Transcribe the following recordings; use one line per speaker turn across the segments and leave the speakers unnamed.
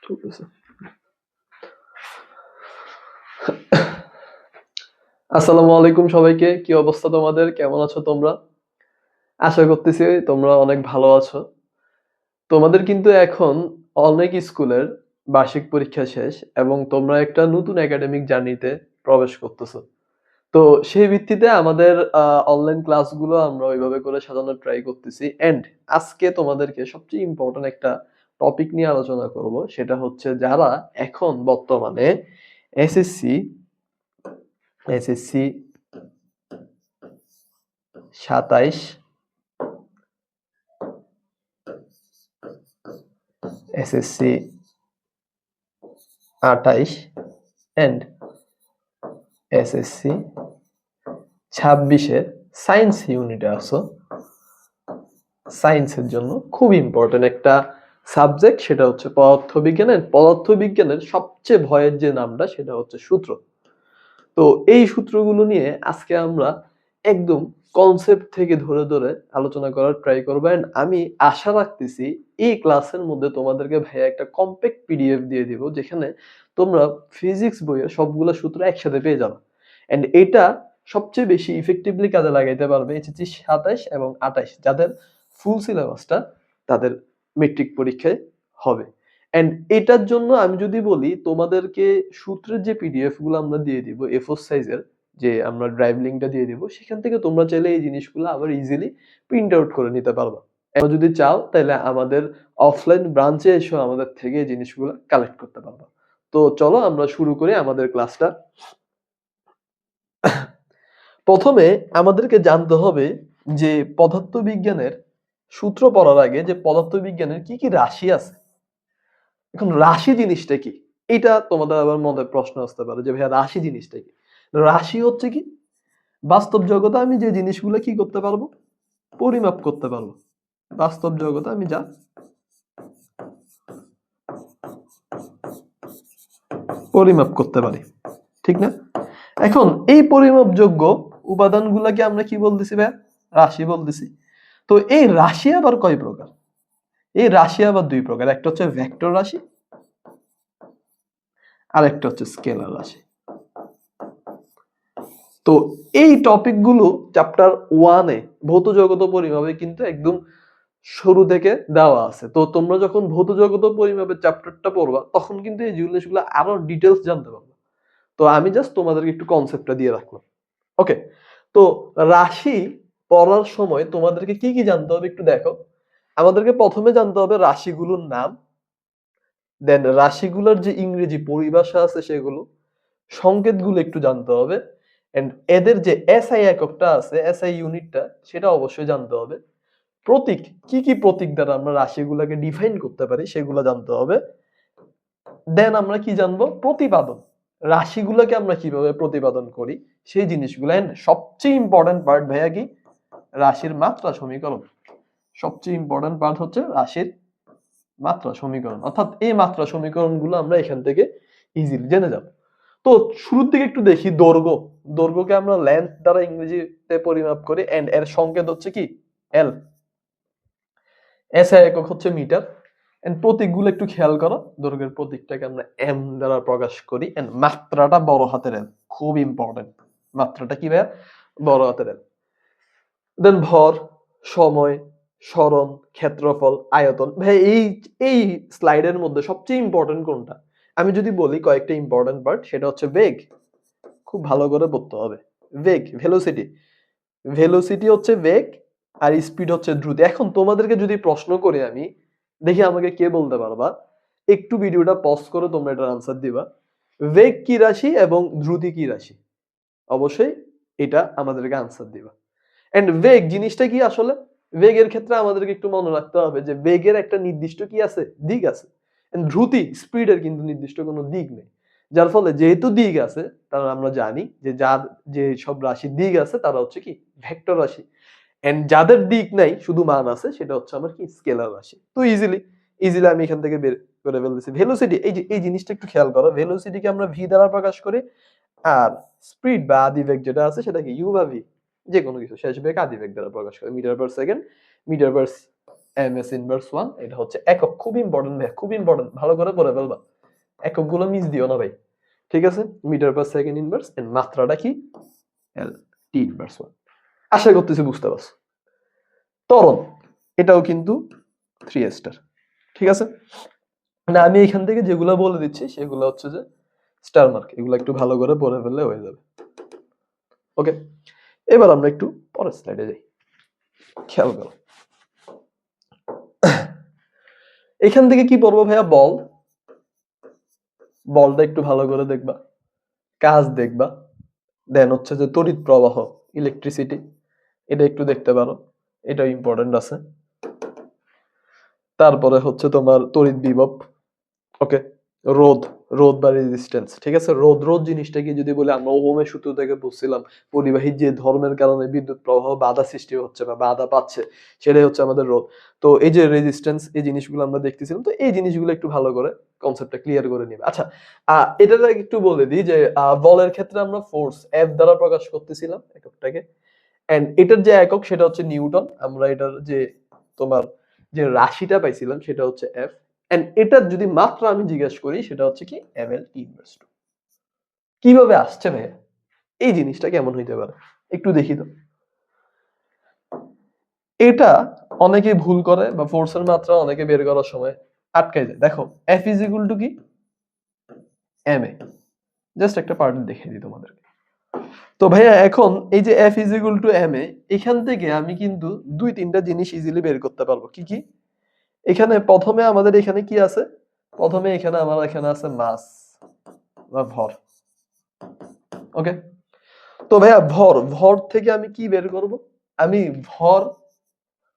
চলতেছে। আসসালামু আলাইকুম সবাইকে, কি অবস্থা তোমাদের? কেমন আছো তোমরা? আশা করতেছি তোমরা অনেক ভালো আছো। তোমাদের কিন্তু এখন অনেক স্কুলের বার্ষিক পরীক্ষা শেষ এবং তোমরা একটা নতুন একাডেমিক জার্নিতে প্রবেশ করতেছো। তো সেই ভিত্তিতে আমাদের অনলাইন ক্লাসগুলো আমরা ওইভাবে করে সাজানোর ট্রাই করতেছি। অ্যান্ড আজকে তোমাদেরকে সবচেয়ে ইম্পর্টেন্ট একটা টপিক নিয়ে আলোচনা করব। সেটা হচ্ছে যারা এখন বর্তমানে SSC, SSC ২৭, SSC ২৮ and SSC ২৬-এর সায়েন্স ইউনিটে আছো। সায়েন্সের জন্য খুব ইম্পর্টেন্ট একটা সাবজেক্ট, সেটা হচ্ছে পদার্থবিজ্ঞান। পদার্থবিজ্ঞানের সবচেয়ে ভয়ের যে নামটা সেটা হচ্ছে সূত্র। তো এই সূত্রগুলো নিয়ে আজকে আমরা একদম কনসেপ্ট থেকে ধরে ধরে আলোচনা করার ট্রাই করবো। এন্ড আমি আশা রাখতেছি এই ক্লাসের মধ্যে তোমাদেরকে ভাইয়া একটা কম্প্যাক্ট পিডিএফ দিয়ে দিব, যেখানে তোমরা ফিজিক্স বইয়ের সবগুলো সূত্র একসাথে পেয়ে যাবে। এন্ড এটা সবচেয়ে বেশি ইফেক্টিভলি কাজে লাগাইতে পারবে এইচএসসি ২৭ এবং ২৮, যাদের ফুল সিলেবাসটা তাদের মেট্রিক পরীক্ষায় হবে। এন্ড এটার জন্য আমি যদি বলি তোমাদেরকে সূত্রের যে পিডিএফ গুলো আমরা দিয়ে দিব A4 সাইজের, যে আমরা ড্রাইভ লিংকটা দিয়ে দিব, সেখান থেকে তোমরা চাইলে এই জিনিসগুলো আবার ইজিলি প্রিন্ট আউট করে নিতে পারবা। তোমরা যদি চাও তাহলে আমাদের অফলাইন ব্রাঞ্চে এসে আমাদের থেকে এই জিনিসগুলো কালেক্ট করতে পারবা। তো চলো আমরা শুরু করি আমাদের ক্লাসটা। প্রথমে আমাদেরকে জানতে হবে যে পদার্থবিজ্ঞানের সূত্র পড়ার আগে যে পদার্থবিজ্ঞানের কি কি রাশি আছে। এখন রাশি জিনিসটা কি, এটা তোমাদের আবার মনে প্রশ্ন আসতে পারে যে ভাইয়া রাশি জিনিসটা কি। রাশি হচ্ছে কি, বাস্তব জগতে আমি যে জিনিসগুলো কি করতে পারবো, পরিমাপ করতে পারবো। বাস্তব জগতে আমি যা পরিমাপ করতে পারি, ঠিক না? এখন এই পরিমাপযোগ্য উপাদানগুলোকে আমরা কি বলতেছি ভাইয়া? রাশি বলতেছি। তো এই রাশি আবার কয় প্রকার? এই রাশি আবার দুই প্রকার, একটা হচ্ছে ভেক্টর রাশি আর একটা হচ্ছে স্কেলার রাশি। তো এই টপিকগুলো চ্যাপ্টার 1-এ ভৌত জগৎ ও পরিমাপে কিন্তু একদম শুরু থেকে দেওয়া আছে। তো তোমরা যখন ভৌত জগৎ ও পরিমাপের চ্যাপ্টারটা পড়বা তখন কিন্তু এই জিনিসগুলো আরো ডিটেইলস জানতে পারবে। তো আমি জাস্ট তোমাদেরকে একটু কনসেপ্টটা দিয়ে রাখলাম। ওকে, তো রাশি পড়ার সময় তোমাদেরকে কি কি জানতে হবে একটু দেখো। আমাদেরকে প্রথমে জানতে হবে রাশিগুলোর নাম, দেন রাশিগুলোর যে ইংরেজি পরিভাষা আছে সেগুলো, সংকেতগুলো একটু জানতে হবে, এন্ড এদের যে এসআই এককটা আছে, এসআই ইউনিটটা, সেটা অবশ্যই জানতে হবে। প্রতীক, কি কি প্রতীক দ্বারা আমরা রাশিগুলোকে ডিফাইন করতে পারি সেগুলো জানতে হবে। দেন আমরা কি জানবো, প্রতিপাদন, রাশিগুলোকে আমরা কিভাবে প্রতিপাদন করি সেই জিনিসগুলো। এন্ড সবচেয়ে ইম্পর্টেন্ট পার্ট ভাইয়া কি, রাশির মাত্রা সমীকরণ। সবচেয়ে ইম্পর্টেন্ট পার্ট হচ্ছে রাশির মাত্রা সমীকরণ, অর্থাৎ এই মাত্রা সমীকরণগুলো আমরা এখান থেকে ইজিলি জেনে যাব। তো শুরুর দিকে একটু দেখি দৈর্ঘ্য। দৈর্ঘ্যকে আমরা লেন্থ দ্বারা ইংরেজিতে পরিমাপ করি, এন্ড এর সংকেত হচ্ছে কি, এল। এসআই একক হচ্ছে মিটার। এন্ড প্রতীকগুলো একটু খেয়াল করো, দৈর্ঘ্যের প্রতীকটাকে আমরা এম দ্বারা প্রকাশ করি। এন্ড মাত্রাটা বড় হাতের এল, খুব ইম্পর্টেন্ট। মাত্রাটা কি ভাইয়া? বড় হাতের এল। দেন ভর, সময়, সরণ, ক্ষেত্রফল, আয়তন। ভাই এই এই স্লাইডের মধ্যে সবচেয়ে ইম্পর্টেন্ট কোনটা? আমি যদি বলি কয়েকটা ইম্পর্টেন্ট পার্ট, সেটা হচ্ছে বেগ। খুব ভালো করে পড়তে হবে। বেগ, ভেলোসিটি। ভেলোসিটি হচ্ছে বেগ আর স্পিড হচ্ছে দ্রুতি। এখন তোমাদেরকে যদি প্রশ্ন করি আমি, দেখি আমাকে কে বলতে পারবা, একটু ভিডিওটা পজ করে তোমরা এটার আনসার দিবা। বেগ কি রাশি এবং দ্রুতি কি রাশি? অবশ্যই এটা আমাদেরকে আনসার দিবা। এন্ড বেগ জিনিসটা কি আসলে? বেগের ক্ষেত্রে আমাদেরকে একটু মনে রাখতে হবে যে বেগের একটা নির্দিষ্ট কি আছে, দিক আছে। দ্রুতি, স্পিডের কিন্তু নির্দিষ্ট কোনো দিক নেই। যার ফলে যেহেতু দিক আছে, তাহলে আমরা জানি যে যার যে সব রাশির দিক আছে তারা হচ্ছে কি, ভেক্টর রাশি। এন্ড যাদের দিক নাই, শুধু মান আছে, সেটা হচ্ছে আমার কি, স্কেলার রাশি। তো ইজিলি ইজিলি আমি এখান থেকে বের করে ফেলতেছি। ভেলোসিটি, এই যে এই জিনিসটা একটু খেয়াল করো, ভেলোসিটিকে আমরা ভি দ্বারা প্রকাশ করি, আর স্পিড বা আদিবেগ যেটা আছে সেটাকে ইউ বা ভি, যে কোনো কিছু শেষ বেগ আদিবেগ দ্বারা প্রকাশ করে। Metre per second, metre per ms inverse 1, এটা হচ্ছে একক। খুব ইম্পর্টেন্ট ভাই, খুব ইম্পর্টেন্ট, ভালো করে পড়ে ফেলবা, এককগুলো মিস দিও না ভাই, ঠিক আছে? Metre per second inverse and মাত্রাটা কি? এল টি ইনভার্স 1। আশা করতেছি বুঝতে পারছো। ত্বরণ, এটাও কিন্তু 3 স্টার, ঠিক আছে? না আমি এখান থেকে যেগুলো বলে দিচ্ছি সেগুলো হচ্ছে যে স্টার মার্ক, এগুলো একটু ভালো করে পড়ে ফেললে হয়ে যাবে। ওকে, এবার আমরা একটু পরের স্লাইডে যাই, খেয়াল করো। এখান থেকে কি পড়বো ভাইয়া? বল, বলটা একটু ভালো করে দেখবা, কাজ দেখবা, দেন হচ্ছে যে তড়িৎ প্রবাহ, ইলেকট্রিসিটি, এটা একটু দেখতে পারো, এটা ইম্পর্টেন্ট আছে। তারপরে হচ্ছে তোমার তড়িৎ বিভব, ওকে, রোধ, রোধ বা রেজিস্ট্যান্স, ঠিক আছে? রোধ, রোধ জিনিসটা কি যদি বলি, আমরা ওহমের সূত্র থেকে বুঝছিলাম পরিবাহী যে ধর্মের কারণে বিদ্যুৎ প্রবাহ বাধা সৃষ্টি হচ্ছে বা বাধা পাচ্ছে, সেটাই হচ্ছে আমাদের রোধ। তো এই যে রেজিস্ট্যান্স, এই জিনিসগুলো আমরা দেখতেছিলাম, তো এই জিনিসগুলো একটু ভালো করে কনসেপ্টটা ক্লিয়ার করে নিবে। আচ্ছা, এটা একটু বলে দিই যে বলের ক্ষেত্রে আমরা ফোর্স এফ দ্বারা প্রকাশ করতেছিলাম এককটাকে, এন্ড এটার যে একক সেটা হচ্ছে নিউটন। আমরা এটার যে তোমার যে রাশিটা পাইছিলাম সেটা হচ্ছে এফ, এন্ড এটার যদি মাত্রা আমি জিজ্ঞাসা করি সেটা হচ্ছে কি এমএল টি ইনভার্স 2। কিভাবে আসছে ভাইয়া? এই জিনিসটা কেমন হইতে পারে একটু দেখি তো। এটা অনেকে ভুল করে বা ফোর্সের মাত্রা অনেকে বের করার সময় আটকায় যায়। দেখো এফ ইজ ইকুয়াল টু কি? M A. জাস্ট একটা পার্ট দেখিয়ে দিই তোমাদেরকে। তো ভাইয়া এখন এই যে F is equal to M A, এখান থেকে আমি কিন্তু দুই তিনটা জিনিস ইজিলি বের করতে পারবো। কি কি? এখানে প্রথমে আমাদের এখানে কি আছে? প্রথমে এখানে আমার এখানে আছে মাস বা ভর, ওকে। তো ভাইয়া ভর, ভর থেকে আমি কি বের করব? আমি ভর,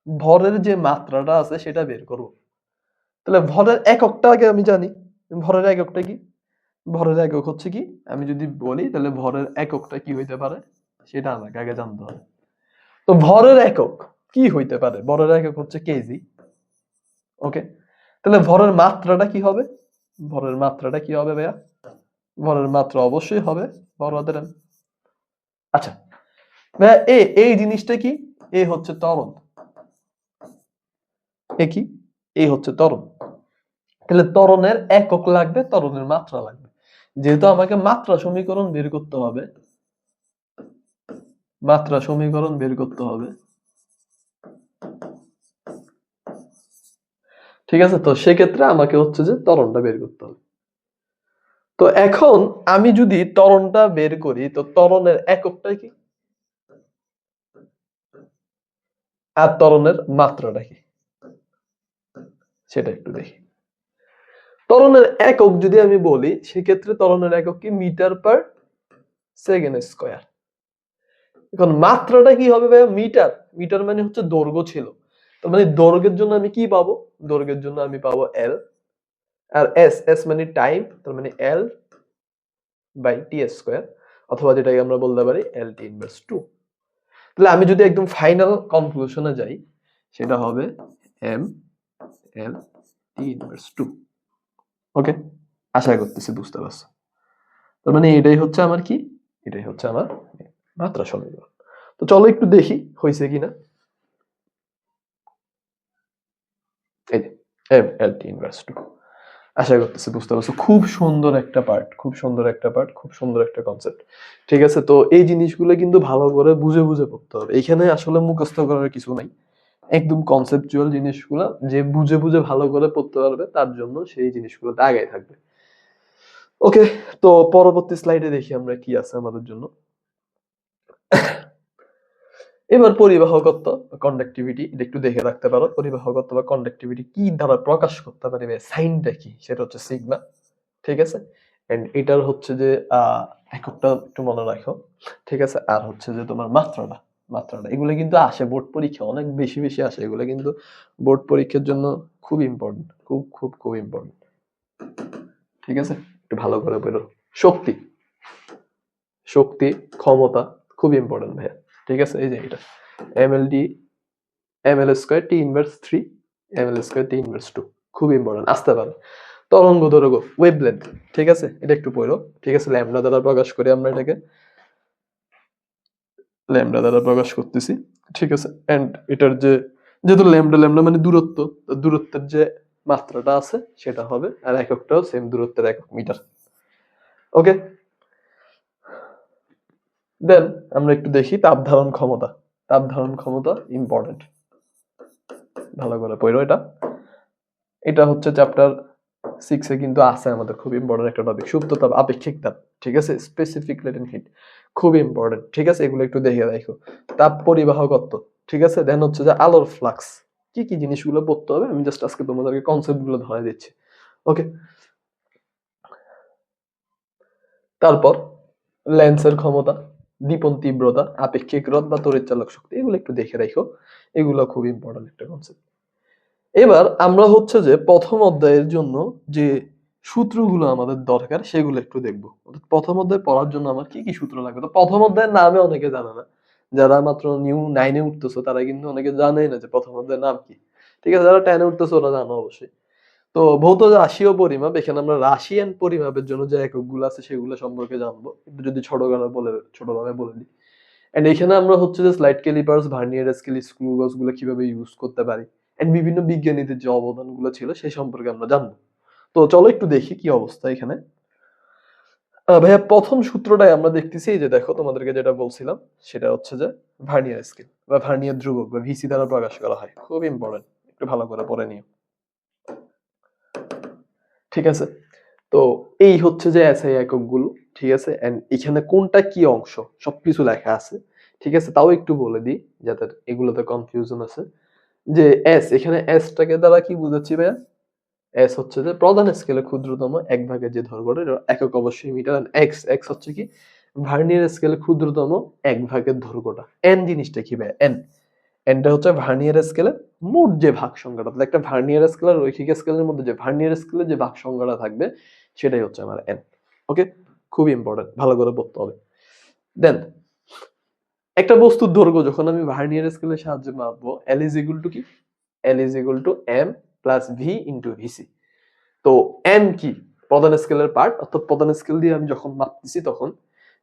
ভরের যে মাত্রাটা আছে সেটা বের করব। তাহলে ভরের এককটা আগে আমি জানি, ভরের এককটা কি? ভরের একক হচ্ছে কি? আমি যদি বলি তাহলে ভরের এককটা কি হইতে পারে সেটা আমাকে আগে জানতে হবে। তো ভরের একক কি হইতে পারে? ভরের একক হচ্ছে কেজি, ওকে। তাহলে ভরের মাত্রাটা কি হবে? ভরের মাত্রাটা কি হবে ভাইয়া? ভরের মাত্রা অবশ্যই হবে বড় হাতের M। আচ্ছা ভাইয়া, এই জিনিসটা কি? এ হচ্ছে ত্বরণ, এ কি? এই হচ্ছে ত্বরণ। তাহলে ত্বরণের একক লাগবে, ত্বরণের মাত্রা লাগবে। যেহেতু আমাকে মাত্রা সমীকরণ বের করতে হবে, মাত্রা সমীকরণ বের করতে হবে, ঠিক আছে? তো সেক্ষেত্রে আমাকে হচ্ছে যে ত্বরণটা বের করতে হবে। তো এখন আমি যদি ত্বরণটা বের করি, তো ত্বরণের এককটা কি আর ত্বরণের মাত্রাটা কি সেটা একটু দেখি। ত্বরণের একক যদি আমি বলি, সেক্ষেত্রে ত্বরণের একক কি? Metre per second square. এখন মাত্রাটা কি হবে ভাইয়া? মিটার, মিটার মানে হচ্ছে দৈর্ঘ্য ছিল, তার মানে দৈর্ঘ্যের জন্য আমি কি পাবো? দৈর্ঘ্যের জন্য আমি পাবো এল, আর এস, এস মানে টাইম, তার মানে এল বাই টি স্কয়ার, অথবা যেটাকে আমরা বলতে পারি এল টি ইনভার্স 2। তাহলে আমি যদি একদম ফাইনাল কনক্লুশনে যাই, সেটা হবে এম এল টি ইনভার্স 2। ওকে, আশা করতেছি বুঝতে পারছো। তার মানে এটাই হচ্ছে আমার কি? এটাই হচ্ছে আমার মাত্রা সমীকরণ। তো চলো একটু দেখি হয়েছে কিনা। এই যে এম এল টি ইনভার্স 2, আশা করতেছি বুঝতে পারছো। খুব সুন্দর একটা পার্ট, খুব সুন্দর একটা পার্ট, খুব সুন্দর একটা কনসেপ্ট, ঠিক আছে? তো এই জিনিসগুলো কিন্তু ভালো করে বুঝে বুঝে পড়তে হবে। এখানে আসলে মুখস্থ করার কিছু নাই, একদম কনসেপচুয়াল জিনিসগুলো যে বুঝে বুঝে ভালো করে পড়তে পারবে তার জন্য সেই জিনিসগুলোতে আগায় থাকবে। ওকে, তো পরবর্তী স্লাইডে দেখি আমরা কি আছে আমাদের জন্য। এবার পরিবাহকত্ব, কন্ডাক্টিভিটি, এটা একটু দেখে রাখতে পারো। পরিবাহকত্ব বা কন্ডাক্টিভিটি কি দ্বারা প্রকাশ করতে পারি? সাইনটা কি? সেটা হচ্ছে সিগমা, ঠিক আছে? এন্ড এটার হচ্ছে যে এককটা একটু মনে রাখো, ঠিক আছে? আর হচ্ছে যে তোমার মাত্রাটা, মাত্রাটা এগুলো কিন্তু আসে বোর্ড পরীক্ষা, অনেক বেশি বেশি আসে এগুলো, কিন্তু বোর্ড পরীক্ষার জন্য খুব ইম্পর্টেন্ট, খুব খুব খুব ইম্পর্টেন্ট, ঠিক আছে? একটু ভালো করে বেরো। শক্তি, শক্তি, ক্ষমতা খুব ইম্পর্টেন্ট ভাইয়া, ঠিক আছে? এই যে এটা এমএলডি, এমএল স্কয়ার টি ইনভার্স 3, এমএল স্কয়ার টি ইনভার্স 2, খুব ইম্পর্টেন্ট, আসতে পারে। তরঙ্গ দৈর্ঘ্য, ওয়েভলেন্থ, ঠিক আছে? এটা একটু পড়ো, ঠিক আছে? ল্যামডা দ্বারা প্রকাশ করি আমরা এটাকে, ল্যামডা দ্বারা প্রকাশ করতেছি, ঠিক আছে? এন্ড এটার যে যেহেতু ল্যামডা ল্যামডা মানে দূরত্ব, তো দূরত্বের যে মাত্রাটা আছে সেটা হবে, আর এককটাও সেম দূরত্বের একক মিটার। ওকে, দেন আমরা একটু দেখি তাপ ধারণ ক্ষমতা। তাপ ধারণ ক্ষমতা ইম্পর্টেন্ট, ভালো করে পড়ো এটা। এটা হচ্ছে চ্যাপ্টার 6 এ কিন্তু আছে আমাদের, খুব ইম্পর্টেন্ট একটা টপিক, সুপ্ত তাপ, আপেক্ষিক তাপ, ঠিক আছে, স্পেসিফিক লেটেন্ট হিট, খুব ইম্পর্টেন্ট, ঠিক আছে, এগুলো একটু দেখে রাখো। তাপ পরিবাহকত্ব, ঠিক আছে, দেন হচ্ছে যে আলোর ফ্লাক্স, কি কি জিনিসগুলো পড়তে হবে আমি জাস্ট আজকে তোমাদেরকে কনসেপ্ট গুলো ধরে দিচ্ছি। ওকে, তারপর লেন্সের ক্ষমতা, দীপন তীব্রতা, আপেক্ষিক রোধ বা তড়িৎ চালক শক্তি, এগুলো একটু দেখে রাখো, এগুলো খুব ইম্পর্টেন্ট একটা কনসেপ্ট। এবার আমরা হচ্ছে যে প্রথম অধ্যায়ের জন্য যে সূত্রগুলো আমাদের দরকার সেগুলো একটু দেখবো। প্রথম অধ্যায় পড়ার জন্য আমার কি কি সূত্র লাগবে। তো প্রথম অধ্যায়ের নামে অনেকে জানে না, যারা মাত্র নিউ 9-এ উঠতেছো তারা কিন্তু অনেকে জানেই না যে প্রথম অধ্যায়ের নাম কি। ঠিক আছে, যারা 10-এ উঠতেছো ওরা জানো অবশ্যই। তো ভৌত রাশি ও পরিমাপ, এখানে আমরা রাশি এন্ড পরিমাপের জন্য যে এককগুলো আছে সেগুলো সম্পর্কে জানবো, কিন্তু যদি ছোটভাবে বলে দিই। এন্ড এখানে আমরা হচ্ছে যে slide callipers, vernier scale, screw গজ গুলো কিভাবে ইউজ করতে পারি, এন্ড বিভিন্ন বিজ্ঞানীদের যে অবদানগুলো ছিল সেই সম্পর্কে আমরা জানবো। তো চলো একটু দেখি কি অবস্থা এখানে। ভাইয়া প্রথম সূত্রটাই আমরা দেখতেছি, এই যে দেখো তোমাদেরকে যেটা বলছিলাম সেটা হচ্ছে যে ভার্নিয়ার স্কেল বা ভার্নিয়ার ধ্রুবক বা ভিসি দ্বারা প্রকাশ করা হয়, খুব ইম্পর্টেন্ট, একটু ভালো করে পড়ে নিও। ঠিক আছে, তো এই হচ্ছে যে এসআই এককগুলো, ঠিক আছে, এন্ড এখানে কোনটা কি অংশ সবকিছু লেখা আছে, ঠিক আছে, তাও একটু বলে দিই যাতে এগুলোতে কনফিউশন আছে। যে এস, এখানে এসটাকে দ্বারা কি বুঝাচ্ছি ভাইয়া, এস হচ্ছে যে প্রধান স্কেলে ক্ষুদ্রতম এক ভাগে যে ধর্ঘট, একক অবশ্যই মিটার, এক্স, এক্স হচ্ছে কি ভার্নিয়ার স্কেলে ক্ষুদ্রতম এক ভাগের ধর্ঘটা। এন জিনিসটা কি ভাইয়া, এন, এনটা হচ্ছে ভার্নিয়ার স্কেলের মোট যে ভাগ সংখ্যাটা, তাহলে একটা ভার্নিয়ার স্কেল আর রৈখিক স্কেলের মধ্যে যে ভার্নিয়ার স্কেলের যে ভাগ সংখ্যাটা থাকবে সেটাই হচ্ছে আমার এন। ওকে, খুব ইম্পর্টেন্ট, ভালো করে পড়তে হবে। দেন একটা বস্তুর দৈর্ঘ্য যখন আমি ভার্নিয়ার স্কেলের সাহায্যে মাপবো, এল ইজ ইকুয়াল টু কি, L is equal to M plus V into VC. তো এম কি প্রধান স্কেলের পার্ট, অর্থাৎ প্রধান স্কেল দিয়ে আমি যখন মাপতেছি তখন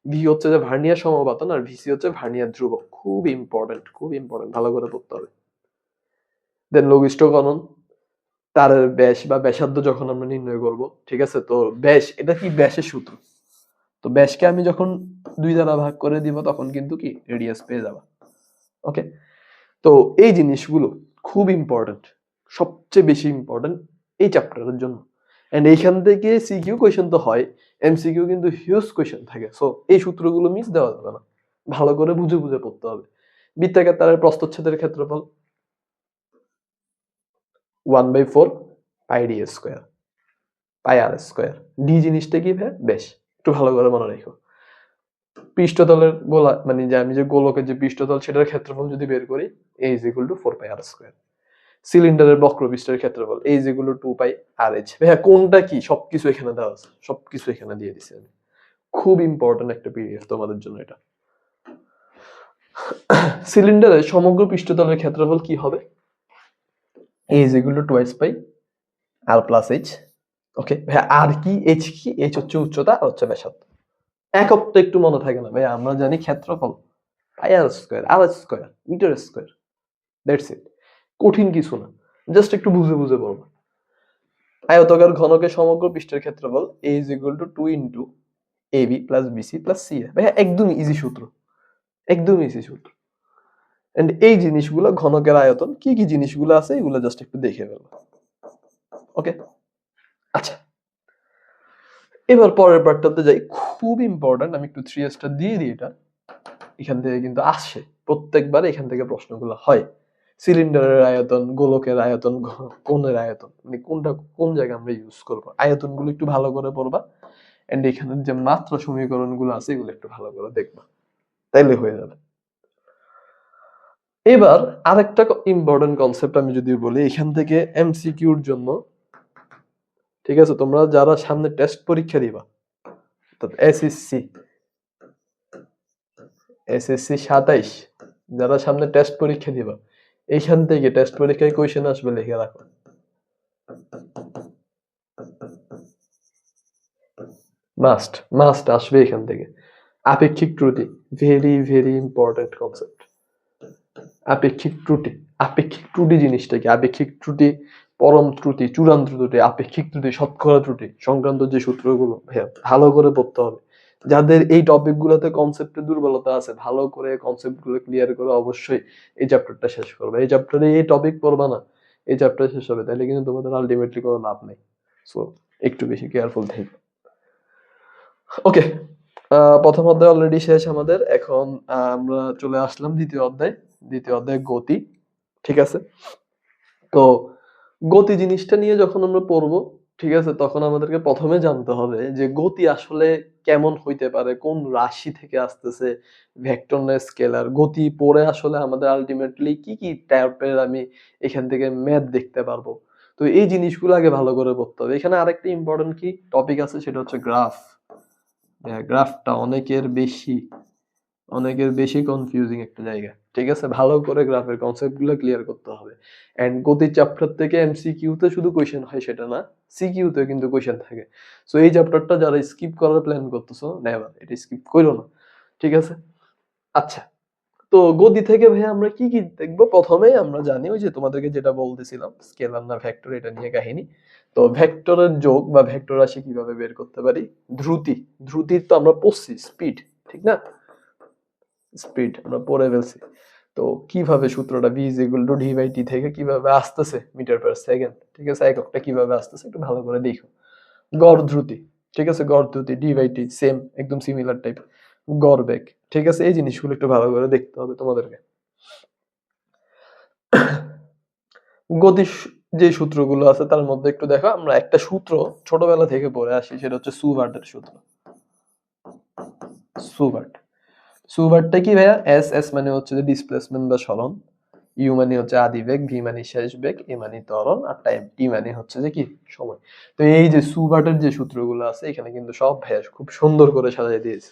ভি হচ্ছে যে ভার্নিয়ার সমপাতন আর ভিসি হচ্ছে ভার্নিয়ার ধ্রুবক, খুব ইম্পর্টেন্ট, খুব ইম্পর্টেন্ট, ভালো করে পড়তে হবে। দেন লঘিষ্ঠ গণন, তারের ব্যাস বা ব্যাসার্ধ যখন আমরা নির্ণয় করব, ঠিক আছে, তো ব্যাস, এটা কি ব্যাসের সূত্র, তো ব্যাসকে আমি যখন 2 দ্বারা ভাগ করে দিব তখন কিন্তু কি রেডিয়াস পেয়ে যাবা। ওকে, তো এই জিনিসগুলো খুব ইম্পর্টেন্ট, সবচেয়ে বেশি ইম্পর্টেন্ট এই চ্যাপ্টারের জন্য। এন্ড এইখান থেকে সিকিউ কোয়েশ্চেন তো হয়, এমসিকিউ কিন্তু হিউজ কোয়েশ্চেন থাকে, সো এই সূত্রগুলো মিস দেওয়া যাবে না, ভালো করে বুঝে বুঝে পড়তে হবে। বৃত্তাকার তারের প্রস্থচ্ছেদের ক্ষেত্রফল 1/4 পাই ডি স্কয়ার, পাই আর স্কয়ার, ডি জিনিসটা কি ভাই, বেশ একটু ভালো করে মনে রাখো। পৃষ্ঠতলের গোলা মানে যে আমি যে গোলকের যে পৃষ্ঠতল সেটার ক্ষেত্রফল যদি বের করি, a is equal to 4 pi R square. সিলিন্ডারের বক্রপৃষ্ঠের ক্ষেত্রফল a is equal to 2 pi R H. ভাইয়া কোনটা কি সবকিছু এখানে দেওয়া আছে, সবকিছু এখানে দিয়ে দিছি আমি, খুব ইম্পর্টেন্ট একটা পিডিএফ তোমাদের জন্য এটা। সিলিন্ডারের সমগ্র পৃষ্ঠতলের ক্ষেত্রফল কি হবে, a is equal to 2 pi R plus H. Okay ভাইয়া, আর কি এইচ কি, এইচ হচ্ছে উচ্চতা আর হচ্ছে ব্যাসার্ধ। একক তো একটু মনে থাকে না ভাইয়া, আমরা জানি ক্ষেত্রফল pi R square, R square, metre square, that's it, কঠিন কিছু না, জাস্ট একটু বুঝে বুঝে বলবো। আয়তাকার ঘনকের সমগ্র পৃষ্ঠের ক্ষেত্রফল a is equal to 2 into ab plus bc plus ca। ভাইয়া একদম ইজি সূত্র, একদম ইজি সূত্র। এন্ড এই জিনিসগুলো ঘনকের আয়তন কি কি জিনিসগুলো আছে এগুলো জাস্ট একটু দেখে ফেলবো। ওকে, আচ্ছা এবার পরের পার্টটাতে যাই, খুব ইম্পর্টেন্ট, আমি একটু 3 স্টার দিয়ে দিই এটা, এখান থেকে কিন্তু আসে প্রত্যেকবার, এখান থেকে প্রশ্নগুলো হয়। সিলিন্ডারের আয়তন, গোলকের আয়তন, কোণের আয়তন, মানে কোনটা কোন জায়গায় আমরা ইউজ করবো, আয়তনগুলো একটু ভালো করে পড়বা, এন্ড এখানে যে মাত্রা সমীকরণগুলো আছে এগুলো একটু ভালো করে দেখবা, তাইলে হয়ে যাবে। এবার আরেকটা ইম্পর্টেন্ট কনসেপ্ট আমি যদি বলি এখান থেকে এমসিকিউর জন্য, ঠিক আছে, তোমরা যারা সামনে টেস্ট পরীক্ষা দিবা, অর্থাৎ এসএসসি 27 যারা সামনে টেস্ট পরীক্ষা দিবা, এইখান থেকে টেস্ট পরীক্ষায় কোয়েশ্চেন আসবে, লিখে রাখো। মাস্ট মাস্ট আসবে এখান থেকে। আপেক্ষিক ত্রুটি, ভেরি ভেরি ইম্পর্টেন্ট কনসেপ্ট, আপেক্ষিক ত্রুটি আপেক্ষিক ত্রুটি জিনিসটা কি, আপেক্ষিক ত্রুটি, পরম ত্রুটি, চূড়ান্ত ত্রুটি, আপেক্ষিক ত্রুটি, শতকরা ত্রুটি সংক্রান্ত যে সূত্রগুলো ভাইয়া ভালো করে পড়তে হবে। যাদের এই টপিক গুলোতে কনসেপ্টের দুর্বলতা আছে, ভালো করে কনসেপ্ট গুলো ক্লিয়ার করে অবশ্যই এই চ্যাপ্টারটা শেষ করবে। এই চ্যাপ্টারে এই টপিক পড়বা না, এই চ্যাপ্টার শেষ হবে, তাহলে কিন্তু তোমাদের আলটিমেটলি কোনো লাভ নেই। সো একটু বেশি কেয়ারফুল থাকবে। ওকে, প্রথম অধ্যায় অলরেডি শেষ আমাদের। এখন আমরা চলে আসলাম দ্বিতীয় অধ্যায়। দ্বিতীয় অধ্যায় গতি। ঠিক আছে, তো গতি জিনিসটা নিয়ে যখন আমরা পড়বো, ঠিক আছে, তখন আমাদেরকে প্রথমে জানতে হবে যে গতি আসলে কেমন হইতে পারে, কোন রাশি থেকে আসতেছে, ভেক্টর না স্কেলার, গতি পড়ে আসলে আমাদের আলটিমেটলি কি কি টাইপের আমি এখান থেকে ম্যাথ দেখতে পারবো। তো এই জিনিসগুলো আগে ভালো করে পড়তে হবে। এখানে আরেকটা ইম্পর্টেন্ট কি টপিক আছে, সেটা হচ্ছে গ্রাফ। গ্রাফটা অনেকের বেশি কনফিউজিং একটা জায়গা। ঠিক আছে, ভালো করে গ্রাফের কনসেপ্ট গুলো ক্লিয়ার করতে হবে। এন্ড গতির চ্যাপ্টার থেকে এমসিকিউ তে শুধু কোশ্চেন হয় সেটা না, সিকিউ তে কিন্তু কোশ্চেন থাকে। সো এই চ্যাপ্টারটা যারা স্কিপ করার প্ল্যান করতেছো, নেভার এটা স্কিপ করো না। ঠিক আছে, আচ্ছা, তো গতি থেকে ভাই আমরা কি কি দেখবো? প্রথমেই আমরা জানি ওই যে তোমাদেরকে যেটা বলতেছিলাম, স্কেলার না ভেক্টর, এটা নিয়ে কাহিনী। তো ভেক্টরের যোগ বা ভেক্টর রাশি কিভাবে বের করতে পারি? ধ্রুতি, ধ্রুতির তো আমরা পড়ছি স্পিড, ঠিক না? স্পিড আমরা পড়ে ফেলছি। তো কিভাবে সূত্রটা v is equal to d by t থেকে কিভাবে আসতেছে মিটার পার সেকেন্ড, ঠিক আছে, এককটা কিভাবে আসতেছে একটু ভালো করে দেখো। গড় ধ্রুতি, ঠিক আছে, গড় ধ্রুতি d by t সেম, একদম সিমিলার টাইপ। গড় বেগ, ঠিক আছে, এই জিনিসগুলো একটু ভালো করে দেখতে হবে তোমাদেরকে। গতির যে সূত্রগুলো আছে তার মধ্যে একটু দেখো, আমরা একটা সূত্র ছোটবেলা থেকে পড়ে আসি, সেটা হচ্ছে সুভার্টের সূত্র। সুভার্ট, সুভার্টটা কি ভাইয়া? এস, এস মানে হচ্ছে যে ডিসপ্লেসমেন্ট বা সরণ, ইউ মানে হচ্ছে আদি বেগ, ভি মানে শেষ বেগ, এ মানে ত্বরণ, আর টাইম টি মানে হচ্ছে যে কি সময়। তো এই যে সুভার্টের যে সূত্রগুলো আছে এখানে কিন্তু সব ভাইয়া খুব সুন্দর করে সাজিয়ে দিয়েছে।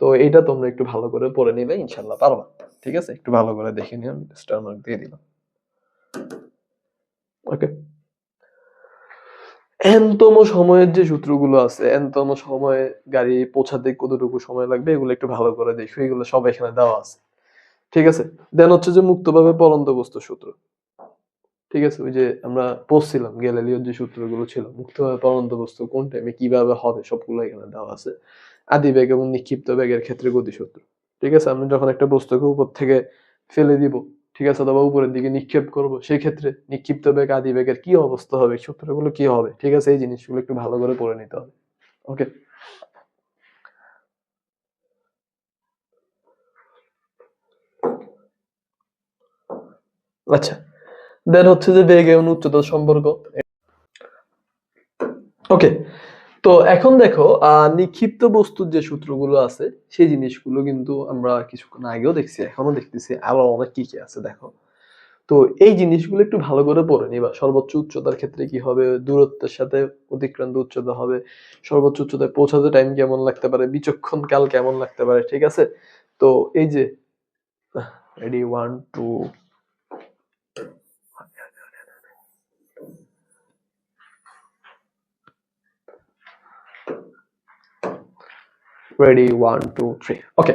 তো এইটা তোমরা একটু ভালো করে পড়ে নিলে ইনশাল্লাহ পারবা। ঠিক আছে, একটু ভালো করে দেখে নিও, আমি স্টার মার্ক দিয়ে দিলাম। ওকে, এনতম সময়ের যে সূত্রগুলো আছে, এনতম সময়ে গাড়ি পৌঁছাতে কতটুকু সময় লাগবে, এগুলো একটু ভালো করে দেখো, এগুলো সব এখানে দেওয়া আছে। ঠিক আছে, দেন হচ্ছে যে মুক্তভাবে পরন্ত বস্তুর সূত্র। ঠিক আছে, ওই যে আমরা পড়ছিলাম গ্যালিলিওর যে সূত্রগুলো ছিল, মুক্তভাবে পরন্ত বস্তু কোন টাইমে কিভাবে হবে সবগুলো এখানে দেওয়া আছে। আদি বেগ এবং নিক্ষিপ্ত বেগের ক্ষেত্রে গতিসূত্র। ঠিক আছে, আমরা যখন একটা বস্তুকে উপর থেকে ফেলে দিব, ঠিক আছে, অথবা উপরের দিকে নিক্ষেপ করব, সেই ক্ষেত্রে নিক্ষিপ্ত বেগ আদি বেগের কি অবস্থা হবে, সূত্রগুলো কি হবে, ঠিক আছে, এই জিনিসগুলো একটু ভালো করে পড়ে নিতে হবে। ওকে, আচ্ছা, দেন হচ্ছে যে বেগ এবং উচ্চতার সম্পর্ক। ওকে, তো এখন দেখো নিক্ষিপ্ত বস্তুর যে সূত্রগুলো আছে সেই জিনিসগুলো কিন্তু আমরা কিছুক্ষণ আগেও দেখছি, এখনো দেখতেছি, আরো অনেক কি কি আছে দেখো। তো এই জিনিসগুলো একটু ভালো করে পড়ে নিবা। সর্বোচ্চ উচ্চতার ক্ষেত্রে কি হবে, দূরত্বের সাথে অতিক্রান্ত উচ্চতা হবে, সর্বোচ্চ উচ্চতায় পৌঁছাতে টাইম কেমন লাগতে পারে, বিচক্ষণ কাল কেমন লাগতে পারে। ঠিক আছে, তো এই যে রেডি 1 2 রেডি 1 2 3 ওকে,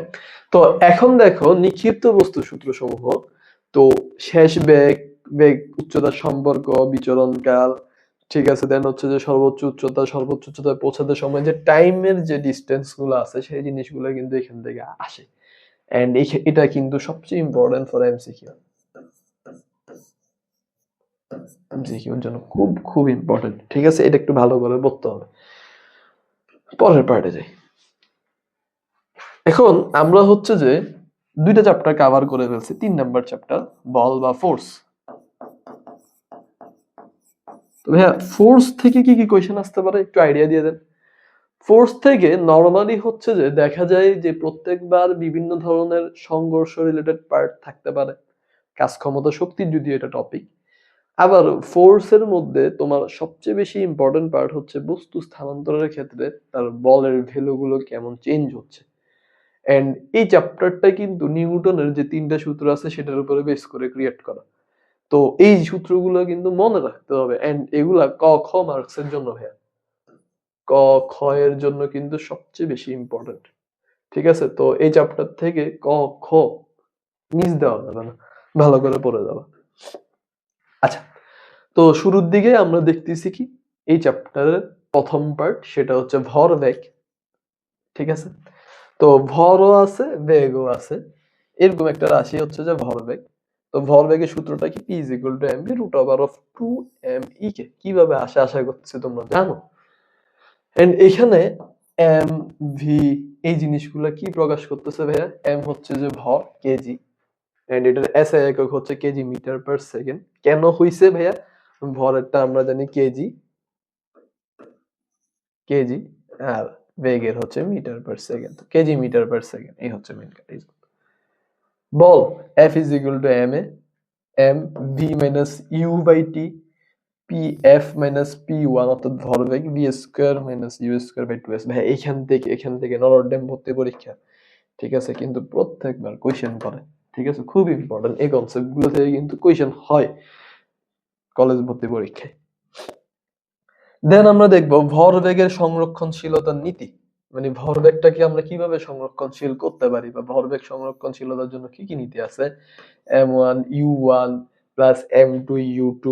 তো এখন দেখো নিক্ষিপ্ত বস্তু সূত্র সমূহ। তো শেষ বেগ, বেগ উচ্চতার সম্পর্ক, বিচরণ কাল, ঠিক আছে, দেন হচ্ছে যে সর্বোচ্চ উচ্চতা, সর্বোচ্চ উচ্চতায় পৌঁছাতে সময় যে টাইমের যে ডিসটেন্স গুলো আছে সেই জিনিসগুলো কিন্তু এখান থেকে আসে। এন্ড এটা কিন্তু সবচেয়ে ইম্পর্টেন্ট ফর এমসিকিউ। এমসিকিউর জন্য খুব খুব ইম্পর্টেন্ট। ঠিক আছে, এটা একটু ভালো করে পড়তে হবে। পরের পার্টে যাই। এখন আমরা হচ্ছে যে দুইটা চ্যাপ্টার কভার করে ফেলছি, 3 নাম্বার চ্যাপ্টার বল বা ফোর্স। তো ভাইয়া ফোর্স থেকে কি কি কোয়েশ্চেন আসতে পারে একটু আইডিয়া দিয়ে দেন। ফোর্স থেকে নরমালি হচ্ছে যে দেখা যায় যে প্রত্যেকবার বিভিন্ন ধরনের সংঘর্ষ রিলেটেড পার্ট থাকতে পারে, কাজ ক্ষমতা শক্তির যদি এটা টপিক। আবার ফোর্স এর মধ্যে তোমার সবচেয়ে বেশি ইম্পর্টেন্ট পার্ট হচ্ছে বস্তু স্থানান্তরের ক্ষেত্রে তার বলের ভ্যালু গুলো কেমন চেঞ্জ হচ্ছে। এন্ড এই চ্যাপ্টারটা কিন্তু নিউটনের যে 3টা সূত্র আছে সেটার উপরে বেস করে ক্রিয়েট করা। তো এই সূত্রগুলো কিন্তু মনে রাখতে হবে, এন্ড এগুলা ক খ মার্কস এর জন্য ভাইয়া, ক খ এর জন্য কিন্তু সবচেয়ে বেশি ইম্পর্টেন্ট। ঠিক আছে, তো এই চ্যাপ্টার থেকে ক খ মিস দেওয়া যাবে না, ভালো করে পড়ে যাবা। আচ্ছা, তো শুরুর দিকে আমরা দেখতেছি কি এই চ্যাপ্টারের প্রথম পার্ট, সেটা হচ্ছে ভরবেগ। ঠিক আছে, তো ভরও আছে বেগও আছে, এরকম একটা রাশি হচ্ছে যে ভরবেগ। তো ভরবেগের সূত্রটা কি, P is equal to MV root over of 2 কে কিভাবে আসে আশা করতেছি তোমরা জানো। এন্ড এখানে এম ভি এই জিনিসগুলো কি প্রকাশ করতেছে ভাইয়া, এম হচ্ছে যে ভর কেজি, এন্ড এটার এসআই একক হচ্ছে কেজি মিটার পার সেকেন্ড। কেন হইছে ভাইয়া, ভরেরটা আমরা জানি কেজি, কেজি, আর বেগের হচ্ছে metre per second, kg metre per second, এই হচ্ছে মেইন কাজ। বল F is equal to ma m v minus u by t p f minus p1 অর্থাৎ ভরবেগ v square minus u square by 2s। ভাই এখান থেকে নরডেম ভর্তি পরীক্ষা, ঠিক আছে, কিন্তু প্রত্যেকবার কোয়েশ্চেন করে, ঠিক আছে, খুব ইম্পর্টেন্ট এই কনসেপ্ট গুলো থেকে কিন্তু কোয়েশ্চেন হয় কলেজ ভর্তি পরীক্ষায়। দেন আমরা দেখব ভরবেগের সংরক্ষণশীলতার নীতি, মানে ভরবেগটাকে আমরা কিভাবে সংরক্ষণশীল করতে পারি, বা ভরবেগ সংরক্ষণশীলতার জন্য কি কি নীতি আছে। m1 u1 plus m2 u2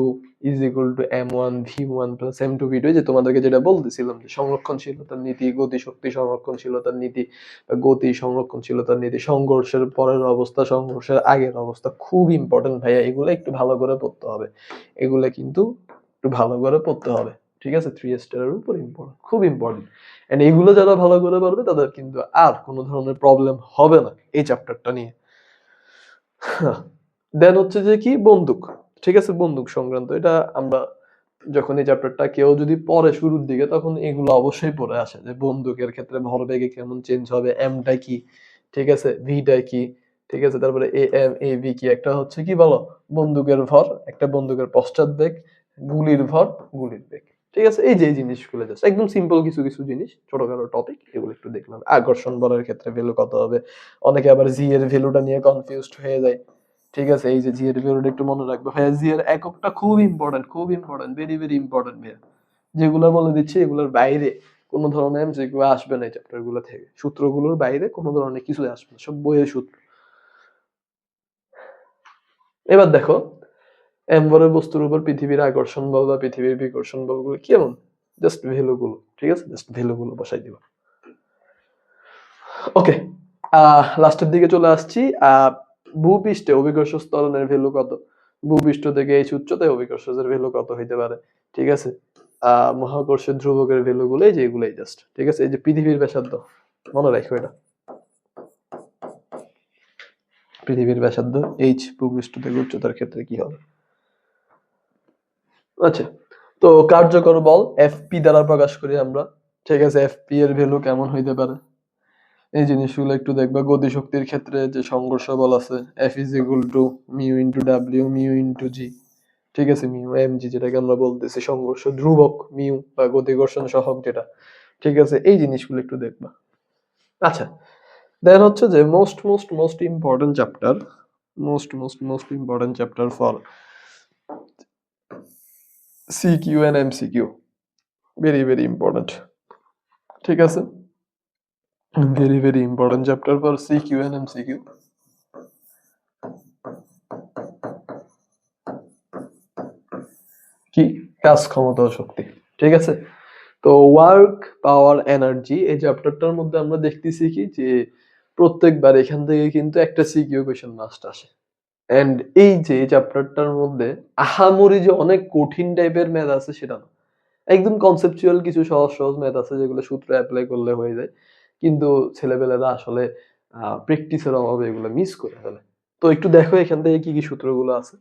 is equal two m1 v1 plus m2 v2, যে তোমাদেরকে যেটা বলতেছিলাম যে সংরক্ষণশীলতার নীতি, গতি শক্তি সংরক্ষণশীলতার নীতি, গতি সংরক্ষণশীলতার নীতি, সংঘর্ষের পরের অবস্থা, সংঘর্ষের আগের অবস্থা, খুব ইম্পর্টেন্ট ভাইয়া, এগুলো একটু ভালো করে পড়তে হবে, এগুলো কিন্তু একটু ভালো করে পড়তে হবে, ঠিক আছে, 3 স্টারের উপর ইম্পর্টেন্ট, খুব ইম্পর্টেন্ট। এন্ড এগুলো যারা ভালো করে পারবে তাদের কিন্তু আর কোনো ধরনের প্রবলেম হবে না এই চ্যাপ্টারটা নিয়ে। দেন হচ্ছে যে কি বন্দুক, ঠিক আছে, বন্দুক সংক্রান্ত, এটা আমরা যখন এই চ্যাপ্টারটা কেউ যদি পড়ে শুরুর দিকে তখন এগুলো অবশ্যই পড়ে আসে, যে বন্দুকের ক্ষেত্রে ভরবেগে কেমন চেঞ্জ হবে, এমটা কি, ঠিক আছে, ভিটা কি, ঠিক আছে, তারপরে এ এম এ ভি কি, একটা হচ্ছে কি বলো বন্দুকের ভর, একটা বন্দুকের পশ্চাৎ বেগ, গুলির ভর, গুলির বেগ, ঠিক আছে, এই যে এই জিনিসগুলো জাস্ট একদম সিম্পল কিছু কিছু জিনিস, ছোটখাটো টপিক, এগুলো একটু দেখলাম। আকর্ষণ বলের ক্ষেত্রে ভ্যালু কত হবে, অনেকে আবার জি এর ভ্যালুটা নিয়ে কনফিউজড হয়ে যায়, ঠিক আছে, এই যে জি এর ভ্যালুটা একটু মনে রাখবে ভাইয়া, জি এর এককটা খুব ইম্পর্টেন্ট, খুব ইম্পর্টেন্ট, ভেরি ভেরি ইম্পর্টেন্ট ভাইয়া, যেগুলো বলে দিচ্ছি এগুলোর বাইরে কোনো ধরনের যেগুলো আসবে না এই চ্যাপ্টার গুলো থেকে, সূত্রগুলোর বাইরে কোনো ধরনের কিছু আসবে না, সব বইয়ের সূত্র। এবার দেখো এমভরের বস্তুর উপর পৃথিবীর আকর্ষণ বল বা পৃথিবীর বিকর্ষণ বলগুলো কেমন, জাস্ট ভ্যালু গুলো, ঠিক আছে, জাস্ট ভ্যালু গুলো বসাই দিবা। ওকে, লাস্টের দিকে চলে আসছি। ভূপৃষ্ঠে অভিকর্ষ ত্বরণের ভ্যালু কত, ভূপৃষ্ঠ থেকে এই উচ্চতায় অভিকর্ষের ভ্যালু কত হইতে পারে, ঠিক আছে, মহাকর্ষের ধ্রুবকের ভ্যালু গুলো এই যে এগুলাই জাস্ট, ঠিক আছে, এই যে পৃথিবীর ব্যাসার্ধ মনে রাখো, এটা পৃথিবীর ব্যাসার্ধ এইচ, ভূপৃষ্ঠ থেকে উচ্চতার ক্ষেত্রে কি হবে। আচ্ছা, তো কার্যকর বল এফপি দ্বারা প্রকাশ করি আমরা, ঠিক আছে, এফপি এর ভ্যালু কেমন হইতে পারে, এই জিনিসগুলো একটু দেখবা। গতিশক্তির ক্ষেত্রে যে সংঘর্ষ বল আছে, F is equal to mu into W mu into G, ঠিক আছে, মিউ এম জি যেটাকে আমরা বলতেছি সংঘর্ষ ধ্রুবক মিউ বা গতিকর্ষণ সহগ যেটা, ঠিক আছে, এই জিনিসগুলো একটু দেখবা। আচ্ছা, দেন হচ্ছে যে most most most important chapter, most important chapter for CQ and MCQ, very very important, ঠিক আছে, very very important chapter for CQ and MCQ. কি, কাজ ক্ষমতা ও শক্তি, ঠিক আছে। তো ওয়ার্ক পাওয়ার এনার্জি এই চ্যাপ্টারটার মধ্যে আমরা দেখতেছি কি যে প্রত্যেকবার এখান থেকে কিন্তু একটা সিকিউ কোশ্চেন মাস্ট আসে। এন্ড এই যে চ্যাপ্টারটার মধ্যে আহামরি যে অনেক কঠিন টাইপের ম্যাথ আছে সেটা না, একদম কনসেপচুয়াল কিছু সহজ সহজ ম্যাথ আছে যেগুলো সূত্র অ্যাপ্লাই করলে হয়ে যায়, কিন্তু ছেলেপেলেরা আসলে প্র্যাকটিসের অভাবে এগুলো মিস করে ফেলে। তো একটু দেখো এখান থেকে কি কি সূত্রগুলো আছে।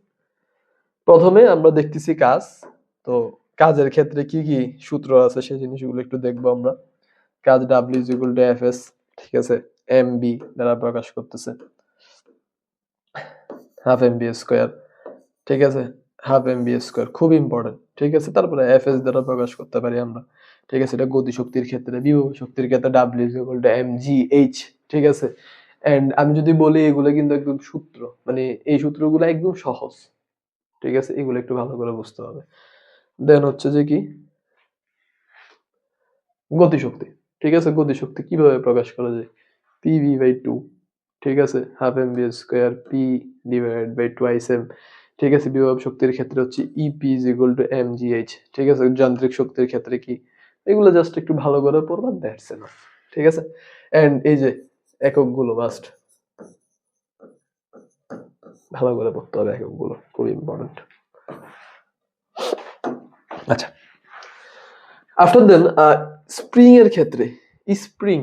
প্রথমে আমরা দেখতেছি কাজ, তো কাজের ক্ষেত্রে কি কি সূত্র আছে সেই জিনিসগুলো একটু দেখবো আমরা। কাজ W is equal to Fs, ঠিক আছে, mb দ্বারা প্রকাশ করতেছে, হাফ mb স্কয়ার, ঠিক আছে, হাফ mb স্কয়ার খুব ইম্পর্টেন্ট, ঠিক আছে, তারপরে Fs দ্বারা প্রকাশ করতে পারি আমরা, ঠিক আছে, এটা গতি শক্তির ক্ষেত্রে, বিভব শক্তির ক্ষেত্রে W is equal to mgh, ঠিক আছে। এন্ড আমি যদি বলি এগুলো কিন্তু একদম সূত্র, মানে এই সূত্রগুলো একদম সহজ, ঠিক আছে, এগুলো একটু ভালো করে বুঝতে হবে। দেন হচ্ছে যে কি গতিশক্তি, ঠিক আছে, গতিশক্তি কিভাবে প্রকাশ করা যায়, pv/2, ঠিক আছে, half mv square p divided by twice m, ঠিক আছে, বিভব শক্তির ক্ষেত্রে হচ্ছে EP is equal to MGH. ঠিক আছে, যান্ত্রিক শক্তির ক্ষেত্রে কি, এগুলো জাস্ট একটু ভালো করে পড়বা, দ্যাটস এনাফ। ঠিক আছে, এন্ড এই যে এককগুলো মাস্ট ভালো করে পড়তে হবে, এককগুলো খুব ইম্পর্টেন্ট। আচ্ছা, আফটার দেন স্প্রিং এর ক্ষেত্রে স্প্রিং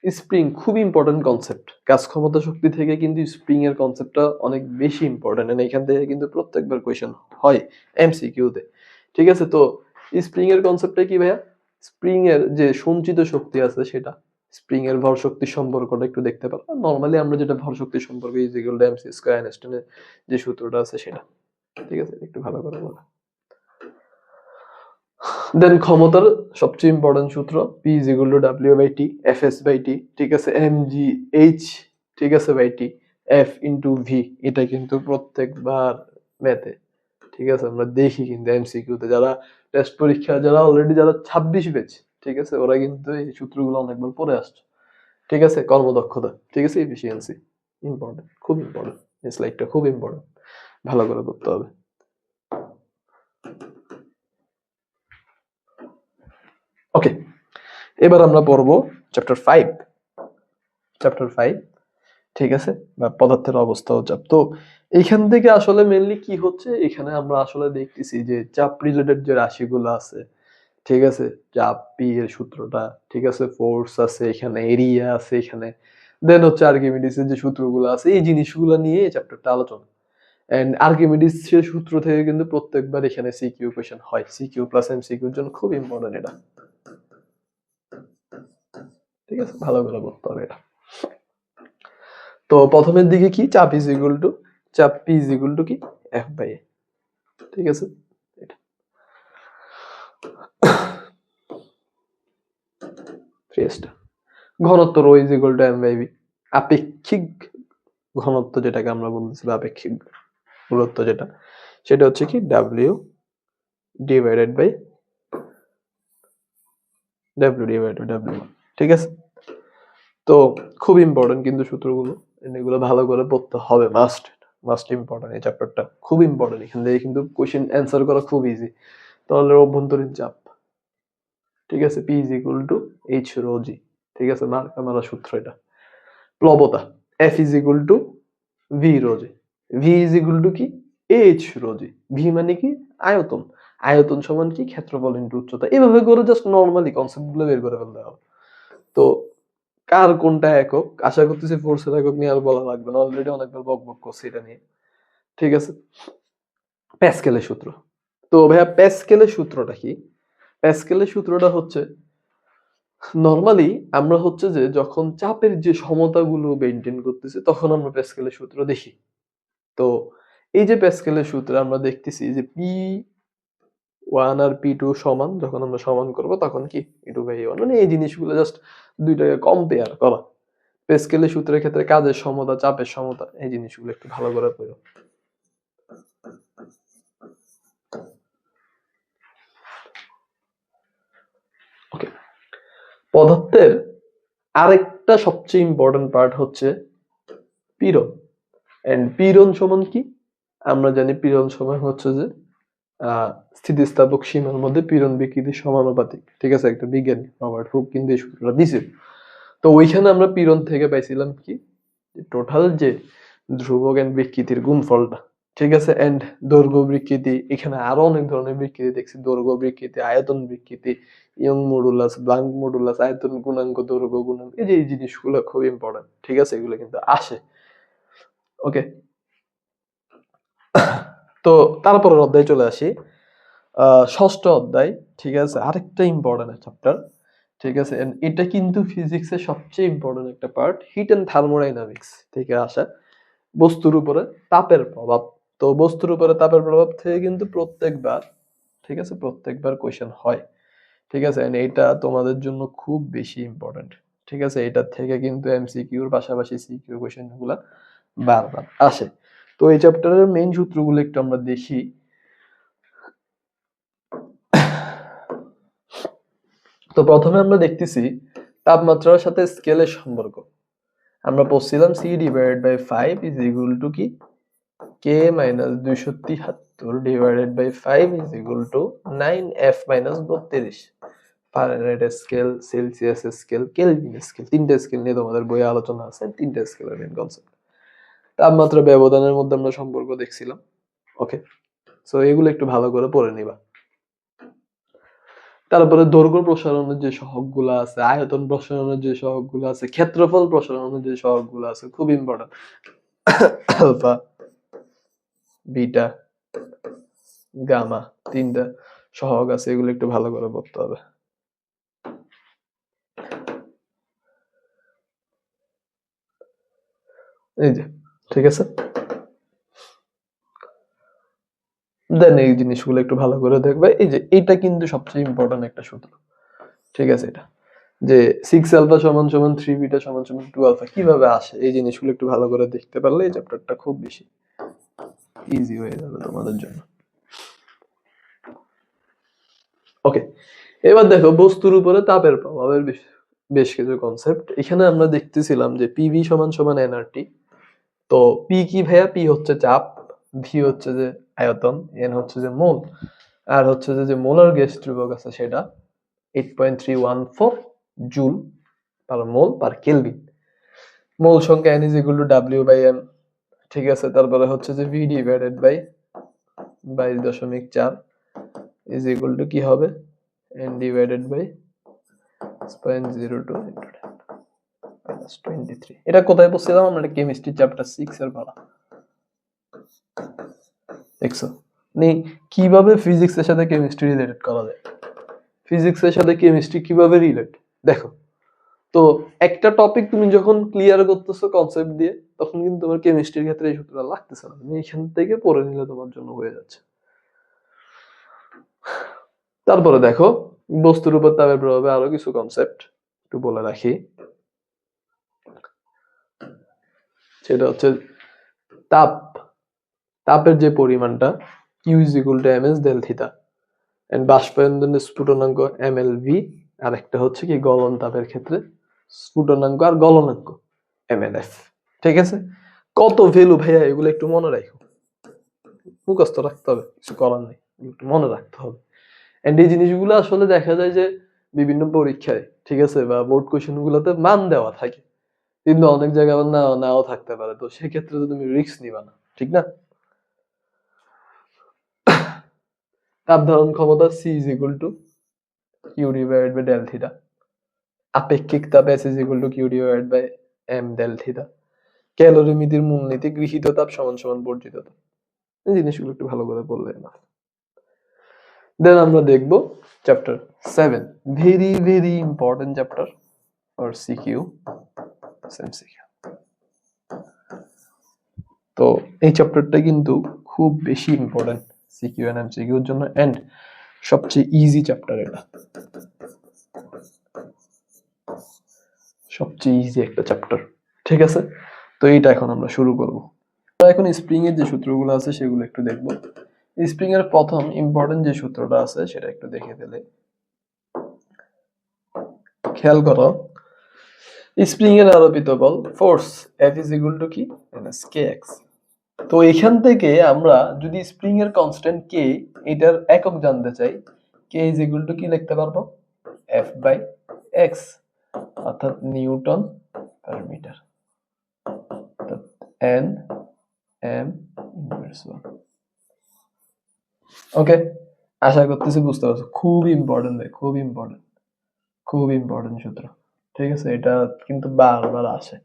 স্প্রিং খুব ইম্পর্টেন্ট কনসেপ্ট। কাজ ক্ষমতা শক্তি থেকে কিন্তু স্প্রিং এর কনসেপ্টটা অনেক বেশি ইম্পর্টেন্ট, এখান থেকে কিন্তু প্রত্যেকবার কোয়েশ্চেন হয় এমসিকিউ তে। ঠিক আছে, তো স্প্রিং এর কনসেপ্টটা কি ভাইয়া, স্প্রিং এর যে সঞ্চিত শক্তি আছে সেটা, স্প্রিং এর ভর শক্তি সম্পর্কটা একটু দেখতে পারো। নরমালি আমরা যেটা ভর শক্তি সম্পর্ক is equal to MC square আইনস্টাইনের যে সূত্রটা আছে সেটা। ঠিক আছে, একটু ভালো করে বলো। দেন ক্ষমতার সবচেয়ে ইম্পর্টেন্ট সূত্র P is equal to W by T, Fs by T, ঠিক আছে, mgh, ঠিক আছে, by T, F into V, এটা কিন্তু প্রত্যেকবার ম্যাথে, ঠিক আছে, আমরা দেখি কিন্তু এমসিকিউ তে, যারা টেস্ট পরীক্ষা যারা অলরেডি যারা 26 ব্যাচ, ঠিক আছে, ওরা কিন্তু এই সূত্রগুলো অনেকবার পড়ে আসছে। ঠিক আছে, কর্মদক্ষতা, ঠিক আছে, এফিসিয়েন্সি ইম্পর্টেন্ট, খুব ইম্পর্টেন্ট, এই স্লাইডটা খুব ইম্পর্টেন্ট, ভালো করে করতে হবে। ওকে, এবার আমরা পড়বো চ্যাপ্টার 5, ঠিক আছে, বা পদার্থের অবস্থা ও চাপ। তো এইখান থেকে আসলে মেইনলি কি হচ্ছে, এখানে আমরা আসলে দেখতেছি যে চাপ রিলেটেড যে রাশিগুলো আছে, ঠিক আছে, চাপ পি এর সূত্রটা, ঠিক আছে, ফোর্স আছে এখানে, এরিয়া আছে এখানে, দেন হচ্ছে আর্কিমিডিসের যে সূত্রগুলো আছে, এই জিনিসগুলো নিয়ে এই চ্যাপ্টারটা আলোচনা। এন্ড আর্কিমিডিসের সূত্র থেকে কিন্তু প্রত্যেকবার এখানে সিকিউ কোশ্চেন হয়, সিকিউ প্লাস এমসিকিউ এর জন্য খুব ইম্পর্টেন্ট এটা। ঠিক আছে, ভালো করে বলতে হবে এটা। তো প্রথমের দিকে কি, চাপ ইজ ইকুয়াল টু, চাপ পি ইজ ইকুয়াল টু কি, এফ বাই এ। ঠিক আছে, ঘনত্ব rho is equal to M by B, আপেক্ষিক ঘনত্ব যেটাকে আমরা বলতেছি, বা আপেক্ষিক গুরুত্ব যেটা, সেটা হচ্ছে কি ডাব্লিউ ডিভাইডেড বাই ডাব্লিউ। ঠিক আছে, তো খুব ইম্পর্টেন্ট কিন্তু সূত্রগুলো, এগুলো ভালো করে পড়তে হবে, মাস্ট ইম্পর্টেন্ট, এই চ্যাপ্টারটা খুব ইম্পর্টেন্ট। এখান থেকে কিন্তু কোশ্চেন অ্যান্সার করা খুব ইজি। তাহলে অভ্যন্তরীণ চাপ, ঠিক আছে, P is equal to H rho G, ঠিক আছে, মারা সূত্র এটা। প্লবতা, F is equal to V rho G, V is equal to কি, এইচ রো জি, ভি মানে কি আয়তন, আয়তন সমান কি ক্ষেত্রফল ইনটু উচ্চতা। এভাবে করে জাস্ট নরমালি কনসেপ্ট গুলো বের করে ফেলতে হবে। তো কার কোনটা একক, আশা করতেছি ফোর্সের একক নিয়ে আর বলা লাগবে না, অলরেডি অনেকবার বক করছি এটা নিয়ে। ঠিক আছে, প্যাসকেলের সূত্র। তো ভাইয়া প্যাসকেলের সূত্রটা কি, প্যাসকেলের সূত্রটা হচ্ছে নরমালি আমরা হচ্ছে যে যখন চাপের যে সমতাগুলো মেইনটেইন করতেছি তখন আমরা প্যাসকেলের সূত্র দেখি। তো এই যে প্যাসকেলের সূত্রে আমরা দেখতেছি যে P1 আর P2 সমান, যখন আমরা সমান করব তখন কি E2/A1, মানে এই জিনিসগুলো জাস্ট দুইটাকে কম্পেয়ার করা। প্যাসকেলের সূত্রের ক্ষেত্রে কাজের সমতা, চাপের সমতা, এই জিনিসগুলো একটু ভালো করে পড়ো। ওকে, পদার্থের আরেকটা সবচেয়ে ইম্পর্টেন্ট পার্ট হচ্ছে পীড়ন। এন্ড পীড়ন সমান কি, আমরা জানি পীড়ন সমান হচ্ছে যে স্থিতিস্থাপক সীমার মধ্যে পীড়ন বিকৃতির সমানুপাতিক। ঠিক আছে, একটা বিজ্ঞানী রবার্ট হুক কিন্তু এই সূত্রটা দিছে। তো ওইখানে আমরা পীড়ন থেকে পাইছিলাম কি, টোটাল যে ধ্রুবক এন্ড বিকৃতির গুণফলটা। ঠিক আছে, এন্ড দৈর্ঘ্য বিকৃতি, এখানে আরো অনেক ধরনের বিকৃতি দেখছি, দৈর্ঘ্য বিকৃতি, আয়তন বিকৃতি, ইয়ং মডুলাস, ব্লাঙ্ক মডুলাস, আয়তন গুণাঙ্ক, দৈর্ঘ্য গুণাঙ্ক, এই যে এই জিনিসগুলো খুব ইম্পর্টেন্ট। ঠিক আছে, এগুলো কিন্তু আসে। ওকে, তো তারপরের অধ্যায়ে চলে আসি, ষষ্ঠ অধ্যায়। ঠিক আছে, আরেকটা ইম্পর্টেন্ট চ্যাপ্টার। ঠিক আছে, এটা কিন্তু ফিজিক্সের সবচেয়ে ইম্পর্টেন্ট একটা পার্ট, হিট এন্ড থার্মোডাইনামিক্স থেকে আসা, বস্তুর উপরে তাপের প্রভাব। তো বস্তুর উপরে তাপের প্রভাব থেকে কিন্তু প্রত্যেকবার, ঠিক আছে, প্রত্যেকবার কোয়েশ্চেন হয়। ঠিক আছে, এটা তোমাদের জন্য খুব বেশি ইম্পর্টেন্ট। ঠিক আছে, এটা থেকে কিন্তু এমসিকিউর পাশাপাশি সিকিউ কোয়েশ্চেন গুলা বারবার আসে। তো এই চ্যাপ্টারের মেইন সূত্রগুলো একটু আমরা দেখি। তো প্রথমে আমরা দেখতেছি তাপমাত্রার সাথে স্কেলের সম্পর্ক। আমরা পড়ছিলাম C/5 ইজ ইকুয়াল টু কি K minus 273 divided by 5 is equal to 9f minus 32। Fahrenheit scale, Celsius scale, Kelvin scale, তিনটা স্কেল নিয়ে তোমাদের বইয়ে আলোচনা আছে, তিনটা স্কেলের মেইন কনসেপ্ট। তাপমাত্রা ব্যবধানের মধ্যে আমরা সম্পর্ক দেখছিলাম। ওকে, সো এগুলো একটু ভালো করে পড়ে নিবা। তারপরে দৈর্ঘ্য প্রসারণের যে সহগগুলো আছে, আয়তন প্রসারণের যে সহগগুলো আছে, ক্ষেত্রফল প্রসারণের যে সহগগুলো আছে, খুব ইম্পর্টেন্ট। আলফা, বিটা, গামা, তিনটা সহগ আছে, এগুলো একটু ভালো করে পড়তে হবে। এই যে, ঠিক আছে, দেন এই জিনিসগুলো একটু ভালো করে দেখবে। এই যে এটা কিন্তু সবচেয়ে ইম্পর্টেন্ট একটা সূত্র, ঠিক আছে, এটা যে 6 আলফা সমান সমান 3 বিটা সমান সমান 2 আলফা কিভাবে আসে, এই জিনিসগুলো একটু ভালো করে দেখতে পারলে এই চ্যাপ্টারটা খুব বেশি ইজি হয়ে যাবে তোমাদের জন্য। ওকে, এবার দেখো বস্তুর উপরে তাপের প্রভাবের বেশ কিছু কনসেপ্ট। এখানে আমরা দেখতেছিলাম যে পিভি সমান সমান এনআরটি। তো পি কি ভাইয়া? পি হচ্ছে চাপ, ভি হচ্ছে যে আয়তন, এন হচ্ছে যে মোল, আর হচ্ছে যে মোলার গ্যাস ধ্রুবক আছে সেটা 8.314 জুল পার মোল পার কেলভিন। মোল সংখ্যা n is equal two W/m, ঠিক আছে। তারপরে হচ্ছে যে V divided by 22.4 is equal to কি হবে? n divided by 0.02 into 10 minus 23। এটা কোথায় পড়ছিলাম আমরা? কেমিস্ট্রি চ্যাপ্টার 6 এর পড়া। দেখছো নি কিভাবে ফিজিক্সের সাথে কেমিস্ট্রি রিলেটেড করা যায়, ফিজিক্সের সাথে কেমিস্ট্রি কিভাবে রিলেট। দেখো, তো একটা টপিক তুমি যখন ক্লিয়ার করতেছো কনসেপ্ট দিয়ে, তখন কিন্তু তোমার কেমিস্ট্রির ক্ষেত্রে এই সূত্রটা লাগতেছে না, তুমি এখান থেকে পড়ে নিলে তোমার জন্য হয়ে যাচ্ছে। তারপরে দেখো বস্তুর উপর তাপের প্রভাবে আরো কিছু কনসেপ্ট একটু বলে রাখি। সেটা হচ্ছে তাপের যে পরিমাণটা Q is equal to ms del theta and বাষ্পায়নের স্ফুটনাঙ্ক mLV, আর একটা হচ্ছে কি গলন তাপের ক্ষেত্রে স্ফুটনাঙ্ক আর গলনাঙ্ক mLF, ঠিক আছে। কত ভ্যালু ভাইয়া, এগুলো একটু মনে রাখো, মুখস্থ রাখতে হবে, কিছু করার নেই, একটু মনে রাখতে হবে। এন্ড এই জিনিসগুলো আসলে দেখা যায় যে বিভিন্ন পরীক্ষায়, ঠিক আছে, বা বোর্ড কোশ্চেন গুলোতে মান দেওয়া থাকে, কিন্তু অনেক জায়গায় আবার নাও থাকতে পারে, তো সেক্ষেত্রে তো তুমি রিস্ক নিবা না, ঠিক না। তাপ ধারণ ক্ষমতা C is equal to Q divided by del theta, আপেক্ষিক তাপ S is equal to Q divided by m del theta, ক্যালোরিমিতির মূলনীতি গৃহীত তাপ সমান সমান বর্জিত তাপ। এই জিনিসগুলো একটু ভালো করে বললে না। দেন আমরা দেখব chapter 7, very very important chapter for CQ MCQ. তো এই চ্যাপ্টারটা কিন্তু খুব বেশি ইম্পর্টেন্ট সিকিউ এন্ড এমসিকিউ এর জন্য, এন্ড সবচেয়ে ইজি চ্যাপ্টার এটা, সবচেয়ে ইজি একটা চ্যাপ্টার, ঠিক আছে। তো এইটা এখন আমরা শুরু করব। এখন স্প্রিং এর যে সূত্রগুলো আছে সেগুলো একটু দেখব। স্প্রিং এর প্রথম ইম্পর্টেন্ট যে সূত্রটা আছে সেটা একটু দেখে ফেলে। খেয়াল করো, স্প্রিং এর আরোপিত বল force F is equal to কি kx। তো এখান থেকে আমরা যদি স্প্রিং এর কনস্ট্যান্ট k এটার একক জানতে চাই, k is equal to কি লিখতে পারবো? F by x, অর্থাৎ নিউটন পার মিটার, অর্থাৎ n m ইনভার্স 1। ওকে, আশা করতেছি বুঝতে পারছো, খুব ইম্পর্টেন্ট ভাই, খুব ইম্পর্টেন্ট, খুব ইম্পর্টেন্ট সূত্র, ঠিক আছে। এটা কিন্তু বারবার আসে,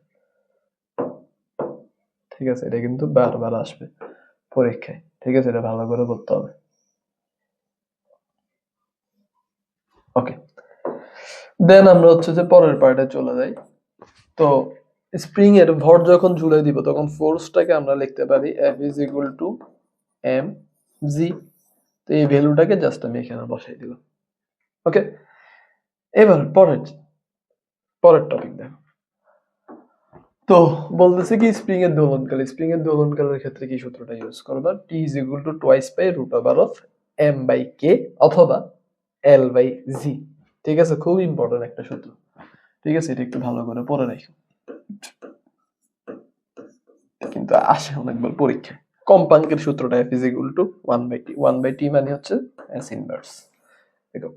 ঠিক আছে, এটা কিন্তু বারবার আসবে পরীক্ষায়, ঠিক আছে, এটা ভালো করে করতে হবে। ওকে, দেন আমরা হচ্ছে যে পরের পার্টে চলে যাই। তো স্প্রিং এর ভর যখন ঝুলে দিব তখন ফোর্সটাকে আমরা লিখতে পারি F is equal to mg। তো এই ভ্যালুটাকে জাস্ট আমি এখানে বসাই দিলাম। ওকে, এবার পরের টপিক দেখো। তো বলতেছে কি স্প্রিং এর দোলনকাল, স্প্রিং এর দোলনকালের ক্ষেত্রে কি সূত্রটা ইউজ করবা? T is equal to twice pi root over of m by k অথবা L by g, ঠিক আছে। খুব ইম্পর্টেন্ট একটা সূত্র, ঠিক আছে, এটা একটু ভালো করে পড়ে রাখো, কিন্তু আসে অনেকবার পরীক্ষায়। কম্পাঙ্কের সূত্রটা f is equal to 1/t 1/t মানে হচ্ছে s ইনভার্স একক।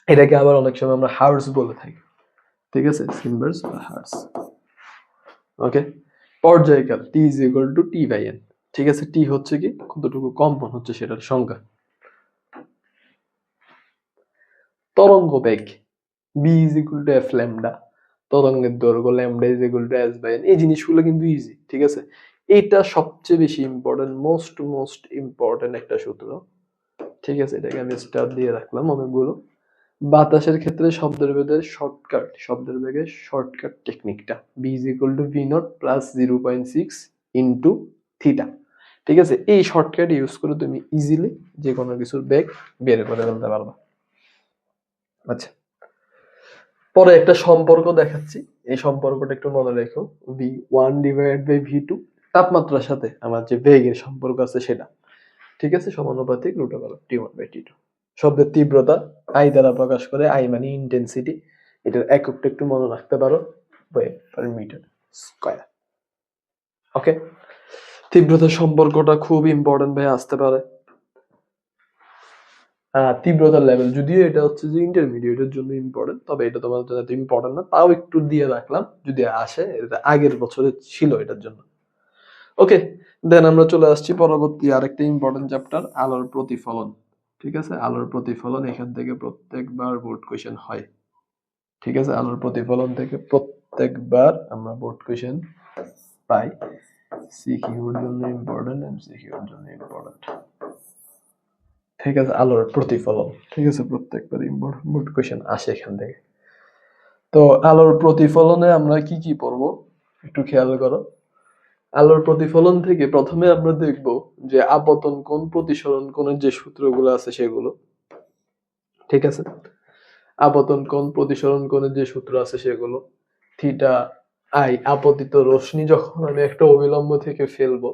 এটাকে আবার অনেক সময় আমরা হার্টজ বলে থাকি, ঠিক আছে, s ইনভার্স বা হার্টজ। ওকে, পর্যায়কাল t is equal to t/n, ঠিক আছে, t হচ্ছে কি কতটুকু কম্পন হচ্ছে সেটার সংখ্যা। তরঙ্গ বেগ b is equal to f lambda, তরঙ্গের দৈর্ঘ্য lambda is equal to s/n। এই জিনিসগুলো কিন্তু ইজি, ঠিক আছে। এটা সবচেয়ে বেশি ইম্পর্টেন্ট, মোস্ট ইম্পর্টেন্ট একটা সূত্র, ঠিক আছে। এটাকে আমি স্টার দিয়ে রাখলাম অনেকগুলো। বাতাসের ক্ষেত্রে শব্দের বেগের শর্টকাট টেকনিকটা b is equal to v naught plus 0.6 into theta, ঠিক আছে। এই শর্টকাট ইউজ করে তুমি ইজিলি যে কোনো কিছুর বেগ বের করে ফেলতে পারবা। আচ্ছা, পরে একটা সম্পর্ক দেখাচ্ছি, এই সম্পর্কটা একটু মনে রেখো, v1 divided by v2 তাপমাত্রার সাথে আমার যে বেগের সম্পর্ক আছে সেটা, ঠিক আছে, সমানুপাতিক √t1/t2। শব্দের তীব্রতা আই দ্বারা প্রকাশ করে, আই মানে ইন্টেন্সিটি, এটার এককটা একটু মনে রাখতে পারো, ওয়েভ পার মিটার স্কয়ার। ওকে, তীব্রতার সম্পর্কটা খুব ইম্পর্টেন্ট ভাই আসতে পারে। তীব্রতার লেভেল, যদিও এটা হচ্ছে যে ইন্টারমিডিয়েটের জন্য ইম্পর্টেন্ট, তবে এটা তোমার জন্য এত ইম্পর্টেন্ট না, তাও একটু দিয়ে রাখলাম যদি আসে, এটা আগের বছরে ছিল এটার জন্য। ওকে, দেন আমরা চলে আসছি পরবর্তী আরেকটা ইম্পর্টেন্ট চ্যাপ্টার, আলোর প্রতিফলন, ঠিক আছে। আলোর প্রতিফলন এখান থেকে প্রত্যেকবার বোর্ড কোশ্চেন হয়, ঠিক আছে। আলোর প্রতিফলন থেকে প্রত্যেকবার আমরা বোর্ড কোশ্চেন পাই, সিকিউর জন্য ইম্পর্টেন্ট, এমসিকিউর জন্য ইম্পর্টেন্ট, ঠিক আছে। আলোর প্রতিফলন, ঠিক আছে, প্রত্যেকবার ইম্পর্টেন্ট বোর্ড কোশ্চেন আসে এখান থেকে। তো আলোর প্রতিফলনে আমরা কি কি পড়বো একটু খেয়াল করো। আলোর প্রতিফলন থেকে প্রথমে আমরা দেখব যে আপতন কোণ প্রতিসরণ কোণের যে সূত্রগুলো আছে সেগুলো, ঠিক আছে। আপতন কোণ প্রতিসরণ কোণের যে সূত্র আছে সেগুলো, থিটা আই, আপতিত রশ্মি যখন আমি একটা অবিলম্ব থেকে ফেলবো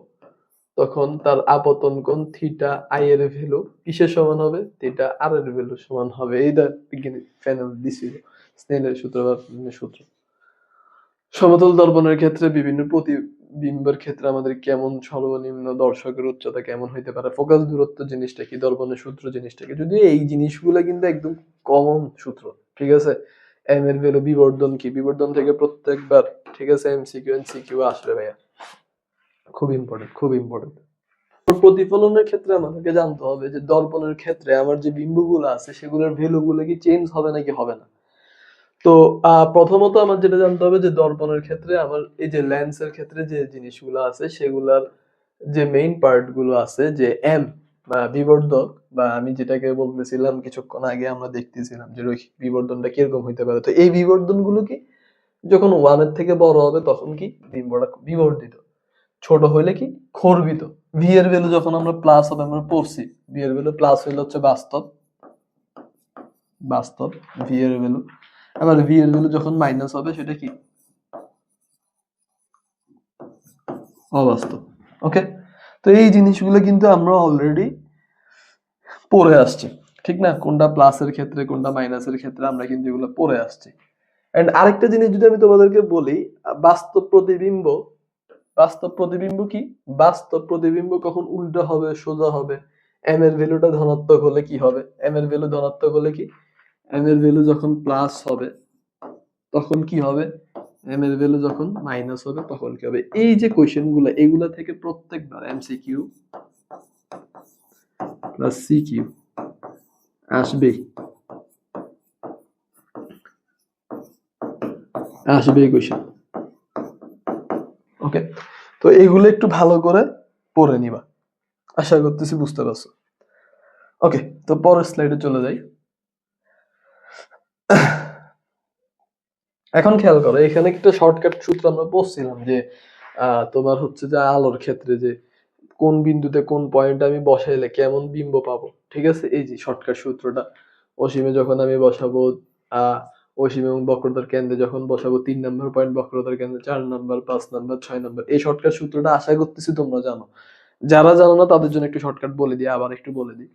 তখন তার আপতন কোণ থিটা আই এর ভ্যালু কিসের সমান হবে, থিটা আর এর ভ্যালু সমান হবে। এইটা বিজ্ঞানী প্যানেল দিছিল, স্নেলের সূত্র বা সূত্র। সমতল দর্পণের ক্ষেত্রে বিভিন্ন প্রতিবিম্বের ক্ষেত্রে আমাদের কেমন সর্বনিম্ন দর্শকের উচ্চতা কেমন হইতে পারে, ফোকাস দূরত্ব জিনিসটা কি, দর্পণের সূত্র জিনিসটা কি, যদিও এই জিনিসগুলো কিন্তু একদম কমন সূত্র, ঠিক আছে। এম এর ভ্যালু, বিবর্ধন কি, বিবর্ধন থেকে প্রত্যেকবার, ঠিক আছে, এমসিকিউ আসবে ভাইয়া, খুব ইম্পর্টেন্ট। প্রতিফলনের ক্ষেত্রে আমাদেরকে জানতে হবে যে দর্পণের ক্ষেত্রে আমার যে বিম্বগুলো আছে সেগুলোর ভ্যালু গুলো কি চেঞ্জ হবে নাকি হবে না। তো প্রথমত আমার যেটা জানতে হবে যে দর্পণের ক্ষেত্রে আমার এই যে লেন্সের ক্ষেত্রে যে জিনিসগুলো আছে সেগুলার যে মেইন পার্ট গুলো আছে, যে এম বা বিবর্ধক, বা আমি যেটাকে বলতেছিলাম কিছুক্ষণ আগে আমরা দেখতেছিলাম যে রৈখিক বিবর্ধনটা কিরকম হইতে পারে। তো এই বিবর্ধন গুলো কি যখন 1 এর থেকে বড় হবে তখন কি বিম্বটা বিবর্ধিত, ছোট হইলে কি খর্বিত। ভি এর ভ্যালু যখন আমরা প্লাস হবে, আমরা পড়ছি ভি এর ভ্যালু প্লাস হইলে হচ্ছে বাস্তব ভি এর ভ্যালু, আবার ভি এর ভ্যালু যখন মাইনাস হবে সেটা কি অবাস্তব। ওকে, তো এই জিনিসগুলো কিন্তু আমরা অলরেডি পড়ে আসছি, ঠিক না, কোনটা প্লাসের ক্ষেত্রে কোনটা মাইনাসের ক্ষেত্রে আমরা কিন্তু এগুলো পড়ে আসছি। এন্ড আরেকটা জিনিস যদি আমি তোমাদেরকে বলি, বাস্তব প্রতিবিম্ব কি, বাস্তব প্রতিবিম্ব কখন উল্টো হবে সোজা হবে, এম এর ভ্যালুটা ধনাত্মক হলে কি হবে, এম এর ভ্যালু ধনাত্মক হলে কি, এম এর ভ্যালু যখন প্লাস হবে তখন কি হবে, এম এর ভ্যালু যখন মাইনাস হবে তখন কি হবে। এই যে কোশ্চেন গুলো, এগুলা থেকে প্রত্যেকবার এমসিকিউ প্লাস সিকিউ আসবেই কোশ্চেন। ওকে, তো এইগুলো একটু ভালো করে পড়ে নিবা, আশা করতেছি বুঝতে পারছো। ওকে, তো পরের স্লাইডে চলে যাই। এখন খেয়াল করো, এখানে একটা শর্টকাট সূত্র আমরা বলছিলাম যে তোমার হচ্ছে যে আলোর ক্ষেত্রে যে কোন বিন্দুতে কোন পয়েন্ট আমি বসাইলে কেমন বিম্ব পাবো, ঠিক আছে। এই যে শর্টকাট সূত্রটা, অসীমে যখন আমি বসাবো অসীম এবং বক্রতার কেন্দ্রে যখন বসাবো 3 নম্বর পয়েন্ট, বক্রতার কেন্দ্রে 4 নম্বর, 5 নম্বর, 6 নম্বর, এই শর্টকাট সূত্রটা আশা করতেছি তোমরা জানো। যারা জানো না তাদের জন্য একটু শর্টকাট বলে দিই, আবার একটু বলে দিই।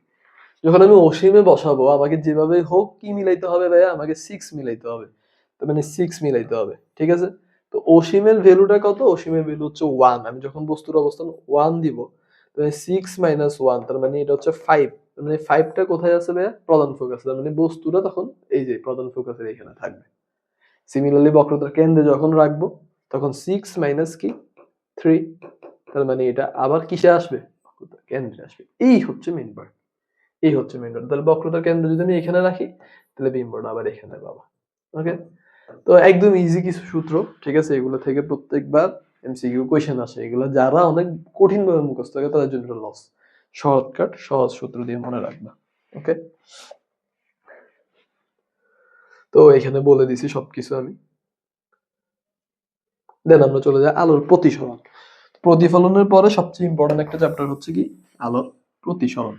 যখন আমি অসীমে বসাবো আমাকে যেভাবে হোক কি মিলাইতে হবে ভাইয়া, আমাকে 6 মিলাইতে হবে, তো মানে 6 মিলাইতে হবে, ঠিক আছে। তো অসীমের ভ্যালুটা কত? অসীমের ভ্যালু হচ্ছে 1। আমি যখন বস্তুর অবস্থান 1 দিব, তাহলে 6 - 1, তার মানে এটা হচ্ছে 5। মানে 5টা কোথায় আছে ভাইয়া? প্রধান ফোকাসে। তার মানে বস্তুটা তখন এই যে প্রধান ফোকাসের এখানে থাকবে। সিমিলারলি বক্রতার কেন্দ্রে যখন রাখবো, তখন 6 মাইনাস কি 3, তার মানে এটা আবার কিসে আসবে? বক্রতার কেন্দ্রে আসবে। এই হচ্ছে মেইন পার্ট। এই হচ্ছে মেইন পার্ট। তাহলে বক্রতার কেন্দ্র যদি আমি এখানে রাখি, তাহলে বিম্বটা আবার এখানে পাবো। ওকে, তো একদম ইজি কিছু সূত্র, ঠিক আছে? এগুলো থেকে প্রত্যেকবার এমসিকিউ কোয়েশ্চেন আসে। এগুলো যারা অনেক কঠিন ভাবে মুখস্থ করে তাদের জন্য লস। শর্টকাট সহজ সূত্র দিয়ে মনে রাখবা। ওকে, তো এখানে বলে দিছি সবকিছু আমি। দেন আমরা চলে যাই আলোর প্রতিসরণ। প্রতিফলনের পরে সবচেয়ে ইম্পর্টেন্ট একটা চ্যাপ্টার হচ্ছে কি? আলোর প্রতিসরণ।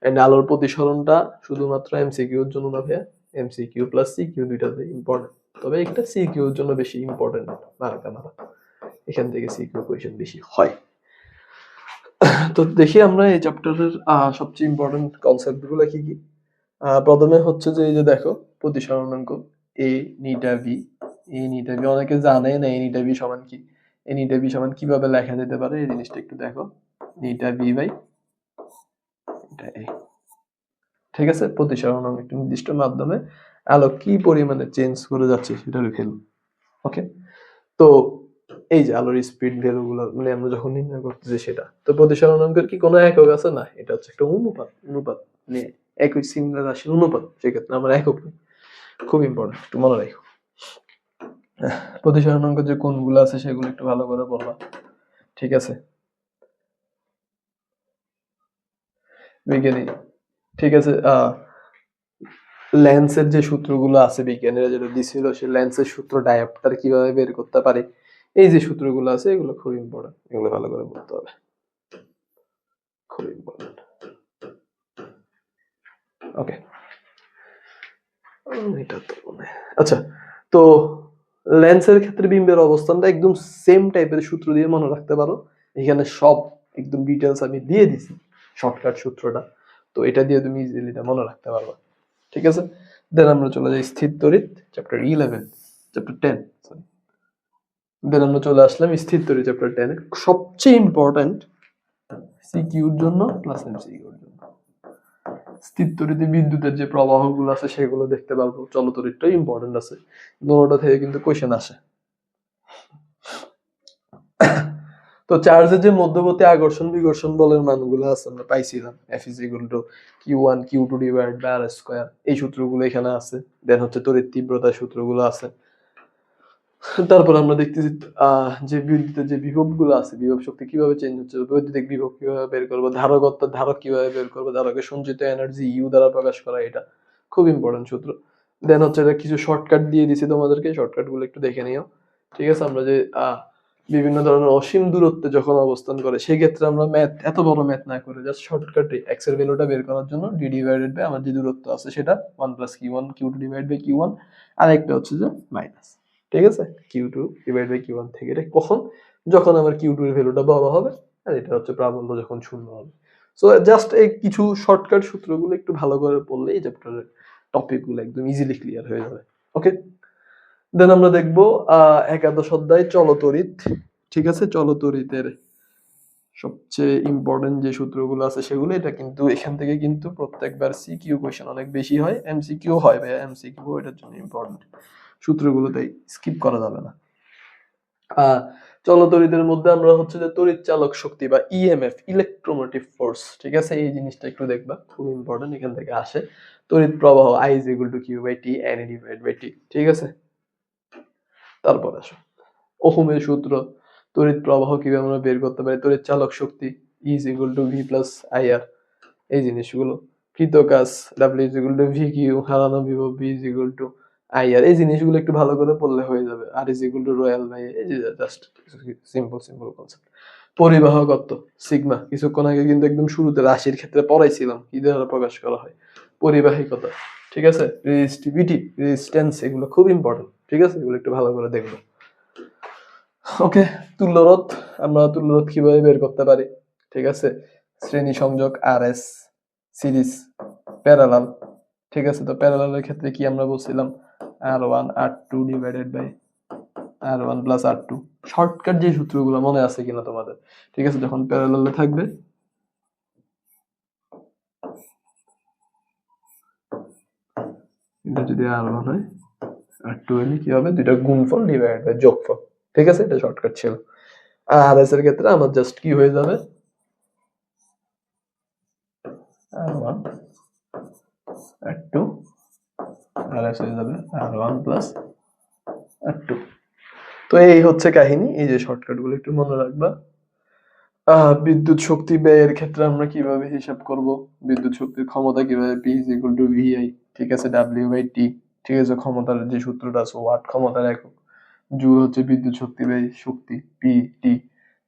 এন্ড আলোর প্রতিসরণটা শুধুমাত্র এমসিকিউ এর জন্য না ভাইয়া, এমসিকিউ প্লাস সিকিউ দুইটাতে ইম্পর্টেন্ট। তবে একটা সিকিউ এর জন্য বেশি ইম্পর্টেন্ট মার্কা মারা, এখান থেকে সিকিউ কোয়েশ্চেন বেশি হয়। তো দেখি আমরা এই চ্যাপ্টারের সবচেয়ে ইম্পর্টেন্ট কনসেপ্ট গুলো কি কি। প্রথমে হচ্ছে যে এই যে দেখো প্রতিসরণাঙ্ক এ নিটা ভি। এ নিটা ভি অনেকে জানে না এ নিটা ভি সমান কি। এ নিটা ভি সমান কিভাবে লেখা যেতে পারে এই জিনিসটা একটু দেখো। নিটা ভি বাই এটা এ, ঠিক আছে? প্রতিসরণাঙ্ক একটা নির্দিষ্ট মাধ্যমে আলো কি পরিমাণে চেঞ্জ করে যাচ্ছে সেটার ভ্যালু। ওকে, তো এই যে আলোর স্পিড ভ্যালু গুলো মানে আমরা যখন নির্ণয় করতেছি সেটা, তো প্রতিসরণাঙ্কের কি কোনো একক আছে? না, এটা হচ্ছে একটা অনুপাত। অনুপাত মানে একই সিমিলার রাশির অনুপাত, সেক্ষেত্রে আমরা একক নিই। খুব ইম্পর্টেন্ট, একটু মনে রাখো। প্রতিসরণাঙ্ক যে কোণগুলো আছে সেগুলো একটু ভালো করে বলবা, ঠিক আছে? বিজ্ঞানী, ঠিক আছে। লেন্সের যে সূত্রগুলো আছে বিজ্ঞানীরা যেটা দিছিল, সে লেন্সের সূত্র ডায়োপ্টার কিভাবে বের করতে পারে, এই যে সূত্রগুলো আছে এগুলো খুব ইম্পর্টেন্ট, এগুলো ভালো করে বলতে হবে, খুব ইম্পর্টেন্ট। ওকে, এটা তো আচ্ছা, তো লেন্সের ক্ষেত্রে বিম্বের অবস্থানটা একদম সেম টাইপের সূত্র দিয়ে মনে রাখতে পারো। এখানে সব একদম ডিটেলস আমি দিয়ে দিছি, শর্টকাট সূত্রটা, তো এটা দিয়ে তুমি ইজিলি এটা মনে রাখতে পারবা, ঠিক আছে? দেন আমরা চলে যাই স্থির তড়িৎ চ্যাপ্টার 11, চ্যাপ্টার 10 সরি। দেন আমরা চলে আসলাম স্থির তড়িৎ চ্যাপ্টার 10 এর সবচেয়ে ইম্পর্টেন্ট সিকিউর জন্য প্লাস এমসিকিউর জন্য। স্থির তড়িতে বিদ্যুতের যে প্রবাহগুলো আছে সেগুলো দেখতে পারবো, চলতড়িৎটাও ইম্পর্টেন্ট আছে, দুটোটা থেকে কিন্তু কোশ্চেন আসে। তো চার্জের যে মধ্যবর্তী আকর্ষণ বিকর্ষণ বলের মানগুলো আছে আমরা পাইছিলাম, F is equal to Q1 Q2 divided by R square, এই সূত্রগুলো এখানে আছে। দেন হচ্ছে তড়িৎ তীব্রতার সূত্রগুলো আছে। তারপর আমরা দেখতেছি যে বিদ্যুতের যে বিভব গুলো আছে, বিভব শক্তি কিভাবে চেঞ্জ হচ্ছে, বৈদ্যুতিক বিভব কিভাবে বের করবো, ধারকত্ব ধারক কিভাবে বের করবো, ধারকের সঞ্চিত এনার্জি ইউ দ্বারা প্রকাশ করা, এটা খুব ইম্পর্টেন্ট সূত্র। দেন হচ্ছে এটা কিছু শর্টকাট দিয়ে দিছি তোমাদেরকে, শর্টকাট গুলো একটু দেখে নিও, ঠিক আছে? আমরা যে বিভিন্ন ধরনের অসীম দূরত্বে যখন অবস্থান করে সেই ক্ষেত্রে আমরা ম্যাথ, এত বড় ম্যাথ না করে জাস্ট শর্টকাটে এক্স এর ভ্যালুটা বের করার জন্য ডি ডিভাইডেড বাই আমার যে দূরত্ব আছে সেটা 1 plus Q1 Q2 divide by Q1, আর একটা হচ্ছে যে মাইনাস, ঠিক আছে? Q2 ডিভাইড বাই Q1 থেকে, এটা কখন? যখন আমার Q2 এর ভ্যালুটা বড় হবে, আর এটা হচ্ছে প্রাবল্য যখন শূন্য হবে। সো জাস্ট এই কিছু শর্টকাট সূত্রগুলো একটু ভালো করে পড়লে এই চ্যাপ্টারের টপিকগুলো একদম ইজিলি ক্লিয়ার হয়ে যাবে। ওকে, দেন আমরা দেখবো একাদশ অধ্যায় চলতড়িৎ, ঠিক আছে? চলতড়িতের সবচেয়ে ইম্পর্টেন্ট যে সূত্রগুলো আছে সেগুলো, এটা কিন্তু এখান থেকে কিন্তু প্রত্যেকবার সিকিউ কোশ্চেন অনেক বেশি হয়, এমসিকিউ হয় ভাই, এমসিকিউ এটার জন্য ইম্পর্টেন্ট, সূত্রগুলো তাই স্কিপ করা যাবে না। চলতড়িতের মধ্যে আমরা হচ্ছে যে তড়িৎ চালক শক্তি বা ইএমএফ, ইলেকট্রোমোটিভ ফোর্স, ঠিক আছে? এই জিনিসটা একটু দেখবা, খুব ইম্পর্টেন্ট, এখান থেকে আসে। তড়িৎ প্রবাহ I is equal to Q by T N divided by T, ঠিক আছে? তারপর আসো ওহমের সূত্র, তড়িৎ প্রবাহ কিভাবে আমরা বের করতে পারি, তড়িৎ চালক শক্তি E is equal to V plus IR, এই জিনিসগুলো, কৃত কাজ W is equal to VQ, হারানো বিভব V is equal to IR, এই জিনিসগুলো একটু ভালো করে পড়লে হয়ে যাবে। R is equal to rho L by A, এই যে জাস্ট সিম্পল সিম্পল কনসেপ্ট। পরিবাহকত্ব সিগমা, কিছুক্ষণ আগে কিন্তু একদম শুরুতে রাশির ক্ষেত্রে পড়াইছিলাম কি দ্বারা প্রকাশ করা হয়, পরিবাহিকতা, ঠিক আছে? রেজিস্টিভিটি, রেজিস্ট্যান্স, এগুলো খুব ইম্পর্টেন্ট, ঠিক আছে? এগুলো একটু ভালো করে দেখবো। ওকে, তুল্যরোধ, আমরা তুল্যরোধ কিভাবে বের করতে পারি, ঠিক আছে? শ্রেণী সংযোগ RS, সিরিজ, প্যারালাল, ঠিক আছে? তো প্যারালালের ক্ষেত্রে কি আমরা বলছিলাম R1 R2 divided by R1 plus R2। Shortcut যে সূত্রগুলো মনে আছে কিনা তোমাদের? ঠিক আছে, যখন প্যারালালে থাকবে এটা যদি R1 হয়, R2 হলে কি হবে? দুইটা গুণফল ডিভাইড বাই যোগফল। ঠিক আছে, এটা শর্টকাট ছিল। আর এস এর ক্ষেত্রে আমার জাস্ট কি হয়ে যাবে? R1 R2 আর এস হয়ে যাবে R1 প্লাস R2। তো এই হচ্ছে কাহিনী। এই যে শর্টকাট গুলো একটু মনে রাখবা। বিদ্যুৎ শক্তি ব্যয়ের ক্ষেত্রে আমরা কিভাবে হিসাব করব? বিদ্যুৎ শক্তির ক্ষমতা কিভাবে? P is equal to VI, ঠিক আছে, W by T, ঠিক আছে। ক্ষমতার যে সূত্রটা আছে, ওয়াট ক্ষমতার একক, জুল হচ্ছে বিদ্যুৎ শক্তি ব্যয় শক্তি, P T,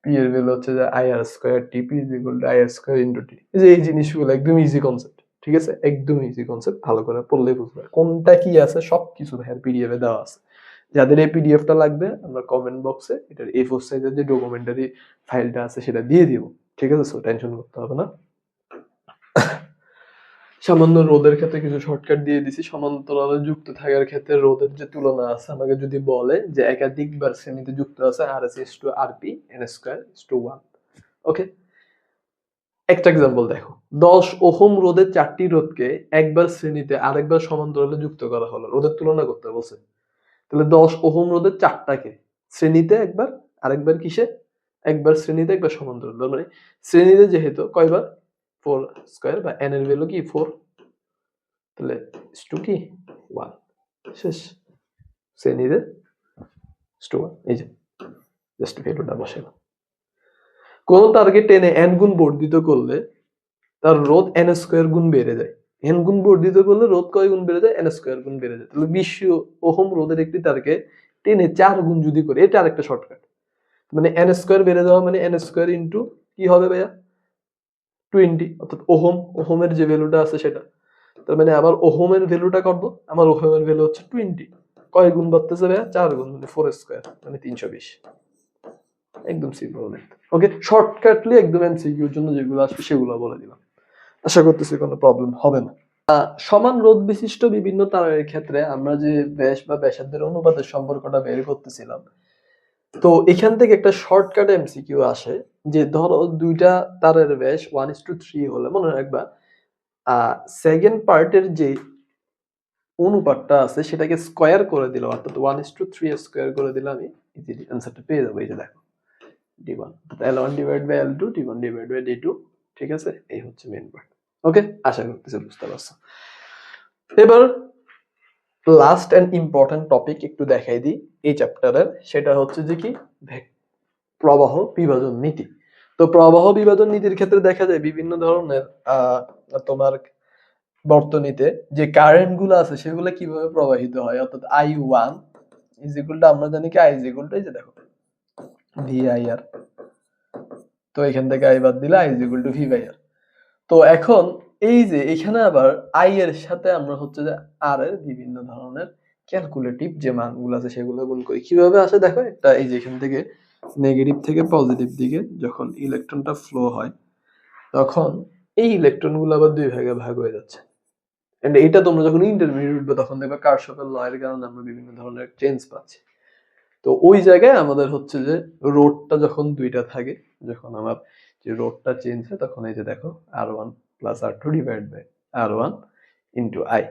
P এর ভ্যালু হচ্ছে যে IR square T, P is equal to IR square into T। এই যে এই জিনিসগুলো একদম ইজি কনসেপ্ট, ঠিক আছে, একদম ইজি কনসেপ্ট, ভালো করে পড়লে বুঝবে কোনটা কি আছে। সবকিছু ভাইয়ের পিডিএফ এ দেওয়া আছে। যাদের এই পিডিএফটা লাগবে আমরা কমেন্ট বক্সে এটার A4 সাইজের যে ডকুমেন্টারি ফাইলটা আছে সেটা দিয়ে দিব, ঠিক আছে। সো টেনশন করতে হবে না। সামান্য রোদের ক্ষেত্রে কিছু শর্টকাট দিয়ে দিছি। সমান্তরালে যুক্ত থাকার ক্ষেত্রে রোদের যে তুলনা আছে, আমাকে যদি বলে যে একাধিকবার শ্রেণীতে যুক্ত আছে RS is to RP n square is to 1, ওকে। একটা एग्जांपल দেখো, 10 ওহম রোধের 4টি রোধকে একবার শ্রেণীতে আরেকবার সমান্তরালে যুক্ত করা হলো, রোধের তুলনা করতে বলছে। তাহলে 10 ওহম রোধের 4টাকে শ্রেণীতে একবার, আরেকবার কিসে? একবার শ্রেণীতে, একবার সমান্তরাল। তার মানে শ্রেণীতে যেহেতু কয়বার? 4 স্কয়ার বা n এর ভ্যালু কি 4, তাহলে টু কি 1, শেষ। শ্রেণীতে টু 1, এই যে জাস্ট ভ্যালুটা বসালাম। কোন তারকে টেনে n গুণ বর্ধিত করলে তার রোধ n স্কয়ার গুণ বেড়ে যায়। n গুণ বর্ধিত করলে রোধ কয় গুণ বেড়ে যায়? n স্কয়ার গুণ বেড়ে যায়। তাহলে 20 ওহম রোধের একটি তারকে টেনে 4 গুণ যদি করে, এটা আরেকটা শর্টকাট। মানে n স্কয়ার বেড়ে যাওয়া মানে n স্কয়ার ইনটু কি হবে ভাইয়া? 20, অর্থাৎ ওহমের যে ভ্যালুটা আছে সেটা। তার মানে আমার ওহমের ভ্যালুটা কত? আমার ওহমের ভ্যালু হচ্ছে 20। কয় গুণ বাড়তেছে ভাইয়া? 4 গুণ, মানে 4 স্কয়ার মানে 320। একদম সিম্পল ম্যাথ। ওকে, শর্টকাটলি একদম এমসিকিউর জন্য যেগুলো আসবে সেগুলো বলে দিলাম। আশা করতেছি কোনো প্রবলেম হবে না। সমান রোধ বিশিষ্ট বিভিন্ন তারের ক্ষেত্রে আমরা যে ব্যাস বা ব্যাসার্ধের অনুপাতের সম্পর্কটা বের করতেছিলাম, তো এখান থেকে একটা শর্টকাট এমসিকিউ আসে যে ধরো দুইটা তারের ব্যাস 1:3 হলে মনে রাখবা সেকেন্ড পার্টের যে অনুপাতটা আছে সেটাকে স্কয়ার করে দিলাম, অর্থাৎ 1:3 স্কয়ার করে দিলে আমি ইজিলি অ্যানসারটা পেয়ে যাবো। এই যে দেখো d1 L1 divide by L2 d1 divide by d2, ঠিক আছে। এই হচ্ছে মেইন পার্ট। ওকে, আশা করতেছি বুঝতে পারছো। এবার লাস্ট এন্ড ইম্পর্টেন্ট টপিক একটু দেখাই দিই এই চ্যাপ্টারের, সেটা হচ্ছে যে কি প্রবাহ বিভাজন নীতি। তো প্রবাহ বিভাজন নীতির ক্ষেত্রে দেখা যায় বিভিন্ন ধরনের তোমার বর্তনীতে যে কারেন্ট গুলো আছে সেগুলো কিভাবে প্রবাহিত হয়, অর্থাৎ I1 ইজ ইকুয়াল টু, আমরা জানি কি I ইজ ইকুয়াল টু, এই যে দেখো VIR, তো এখান থেকে I বাদ দিলে I is equal two V/R। তো এখন এই যে এখানে আবার I এর সাথে আমরা হচ্ছে যে R এর বিভিন্ন ধরনের ক্যালকুলেটিভ যে মানগুলো আছে সেগুলো গুণ করি। কিভাবে আসে দেখো, একটা এই যে এখান থেকে নেগেটিভ থেকে পজিটিভ দিকে যখন ইলেকট্রনটা ফ্লো হয় তখন এই ইলেকট্রনগুলো আবার দুই ভাগে ভাগ হয়ে যাচ্ছে। এন্ড এটা তোমরা যখন ইন্টারমিডিয়েট উঠবে তখন দেখবে কারশফের ল এর কারণে আমরা বিভিন্ন ধরনের চেঞ্জ পাচ্ছি। তো ওই জায়গায় আমাদের হচ্ছে যে রোডটা যখন দুইটা থাকে, যখন আমার যে রোডটা চেঞ্জ হয় তখন এই যে দেখো R1 plus R2 divide by R1 into I,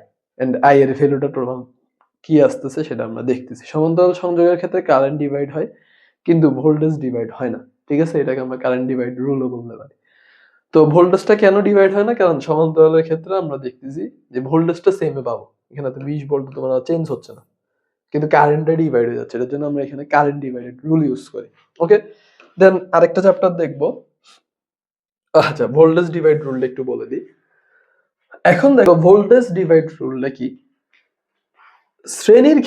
and I এর ভ্যালুটা প্রমাণ কি আসতেছে সেটা আমরা দেখতেছি। সমান্তরাল সংযোগের ক্ষেত্রে কারেন্ট ডিভাইড হয় কিন্তু ভোল্টেজ ডিভাইড হয় না, ঠিক আছে। এটাকে আমরা কারেন্ট ডিভাইড রুলও বলতে পারি। তো ভোল্টেজটা কেন ডিভাইড হয় না? কারণ সমান্তরালের ক্ষেত্রে আমরা দেখতেছি যে ভোল্টেজটা সেমই পাবো, এখানে তো 20 ভোল্ট তোমার চেঞ্জ হচ্ছে না, কিন্তু কারেন্টটা ডিভাইড হয়ে যাচ্ছে। এর জন্য আমরা এখানে কারেন্ট ডিভাইডেড রুল ইউজ করি। ওকে, দেন আরেকটা চ্যাপ্টার দেখবো। আচ্ছা, ভোল্টেজ ডিভাইড রুলটা একটু বলে দিই। এখন দেখো ভোল্টেজ ডিভাইড রুলটা কি। শ্রেণীর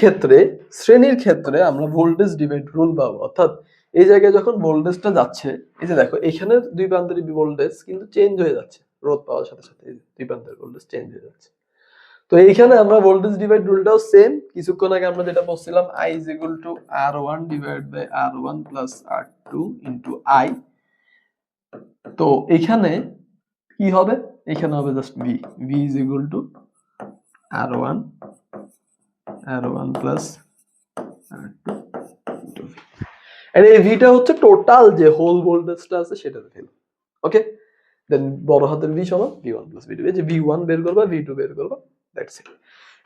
ক্ষেত্রে আমরা ভোল্টেজ ডিভাইড রুল পাবো, অর্থাৎ এই জায়গায় যখন ভোল্টেজটা যাচ্ছে, এই যে দেখো এখানের দুই প্রান্তের ভোল্টেজ কিন্তু চেঞ্জ হয়ে যাচ্ছে, রোধ পাওয়ার সাথে সাথে দুই প্রান্তের ভোল্টেজ চেঞ্জ হয়ে যাচ্ছে। তো এইখানে আমরা ভোল্টেজ ডিভাইড রুলটাও সেম, কিছুক্ষণ আগে আমরা যেটা বলছিলাম I is equal to R1 divide by R1 plus R2 into I। তো এখানে কি হবে? এখানে হবে just V is equal to R1 plus R2 to V, and এই ভিটা হচ্ছে টোটাল যে হোল ভোল্টেজটা আছে সেটার ভ্যালু। ওকে, দেন বড় হাতের ভি সমান ভি1 প্লাস ভি2, এই যে ভি1 বের করবা ভি2 বের করবা, দ্যাটস ইট।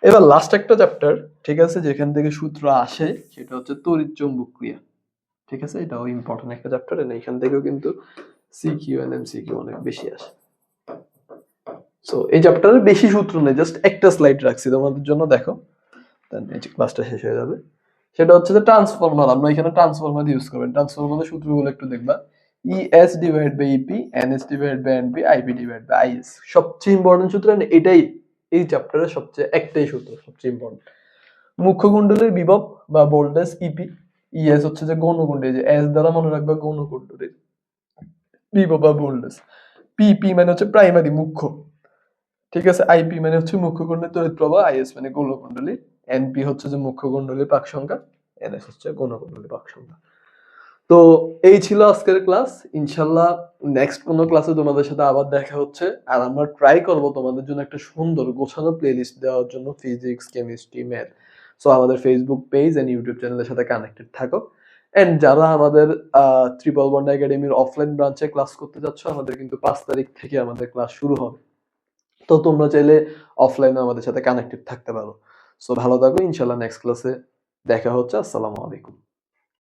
এবার লাস্ট একটা চ্যাপ্টার, ঠিক আছে, যেখান থেকে সূত্র আসে সেটা হচ্ছে তড়িৎ চৌম্বক ক্রিয়া। ঠিক আছে, এটাও ইম্পর্টেন্ট একটা চ্যাপ্টার, এন্ড এখান থেকেও কিন্তু সিকিউ এন্ড এমসিকিউ অনেক বেশি আসে। সো এই চ্যাপ্টারে বেশি সূত্র নেই, জাস্ট একটা স্লাইড রাখছি তোমাদের জন্য, দেখো, দেন এই ক্লাসটা শেষ হয়ে যাবে। সেটা হচ্ছে যে ট্রান্সফরমার, আমরা এখানে ট্রান্সফরমার ইউজ করবেন। ট্রান্সফরমারের সূত্রগুলো একটু দেখবা, ES divide by EP, NS divide by NP, IP divide by IS। সবচেয়ে ইম্পর্টেন্ট সূত্র, এটাই এই চ্যাপ্টারের সবচেয়ে একটাই সূত্র সবচেয়ে ইম্পর্টেন্ট। মুখ্য কুণ্ডলীর বিভব বা ভোল্টেজ EP, ES হচ্ছে যে গৌণ কুণ্ডলী, যে S দ্বারা মনে রাখবা গৌণ কুণ্ডলীর বিভব বা ভোল্টেজ। PP মানে হচ্ছে প্রাইমারি মুখ্য, ঠিক আছে। IP মানে হচ্ছে মুখ্য কুণ্ডলীর তড়িৎ প্রবাহ, IS মানে গৌণ কুণ্ডলী, NP হচ্ছে যে মুখ্য কুণ্ডলীর পাক সংখ্যা, NS হচ্ছে গৌণ কুণ্ডলীর পাক সংখ্যা। তো এই ছিল আজকের ক্লাস। ইনশাল্লাহ নেক্সট কোনো ক্লাসে তোমাদের সাথে আবার দেখা হচ্ছে, আর আমরা ট্রাই করব তোমাদের জন্য একটা সুন্দর গোছানো প্লেলিস্ট দেওয়ার জন্য, ফিজিক্স, কেমিস্ট্রি, ম্যাথ। সো আমাদের ফেসবুক পেজ এন্ড ইউটিউব চ্যানেলের সাথে কানেক্টেড থাকো। এন্ড যারা আমাদের ট্রিপল বন্ড একাডেমির অফলাইন ব্রাঞ্চে ক্লাস করতে যাচ্ছ, আমাদের কিন্তু 5 তারিখ থেকে আমাদের ক্লাস শুরু হবে। তো তোমরা চাইলে অফলাইনে আমাদের সাথে কানেক্টেড থাকতে পারো। সো ভালো থাকো, ইনশাল্লাহ নেক্সট ক্লাসে দেখা হচ্ছে। আসসালামু আলাইকুম।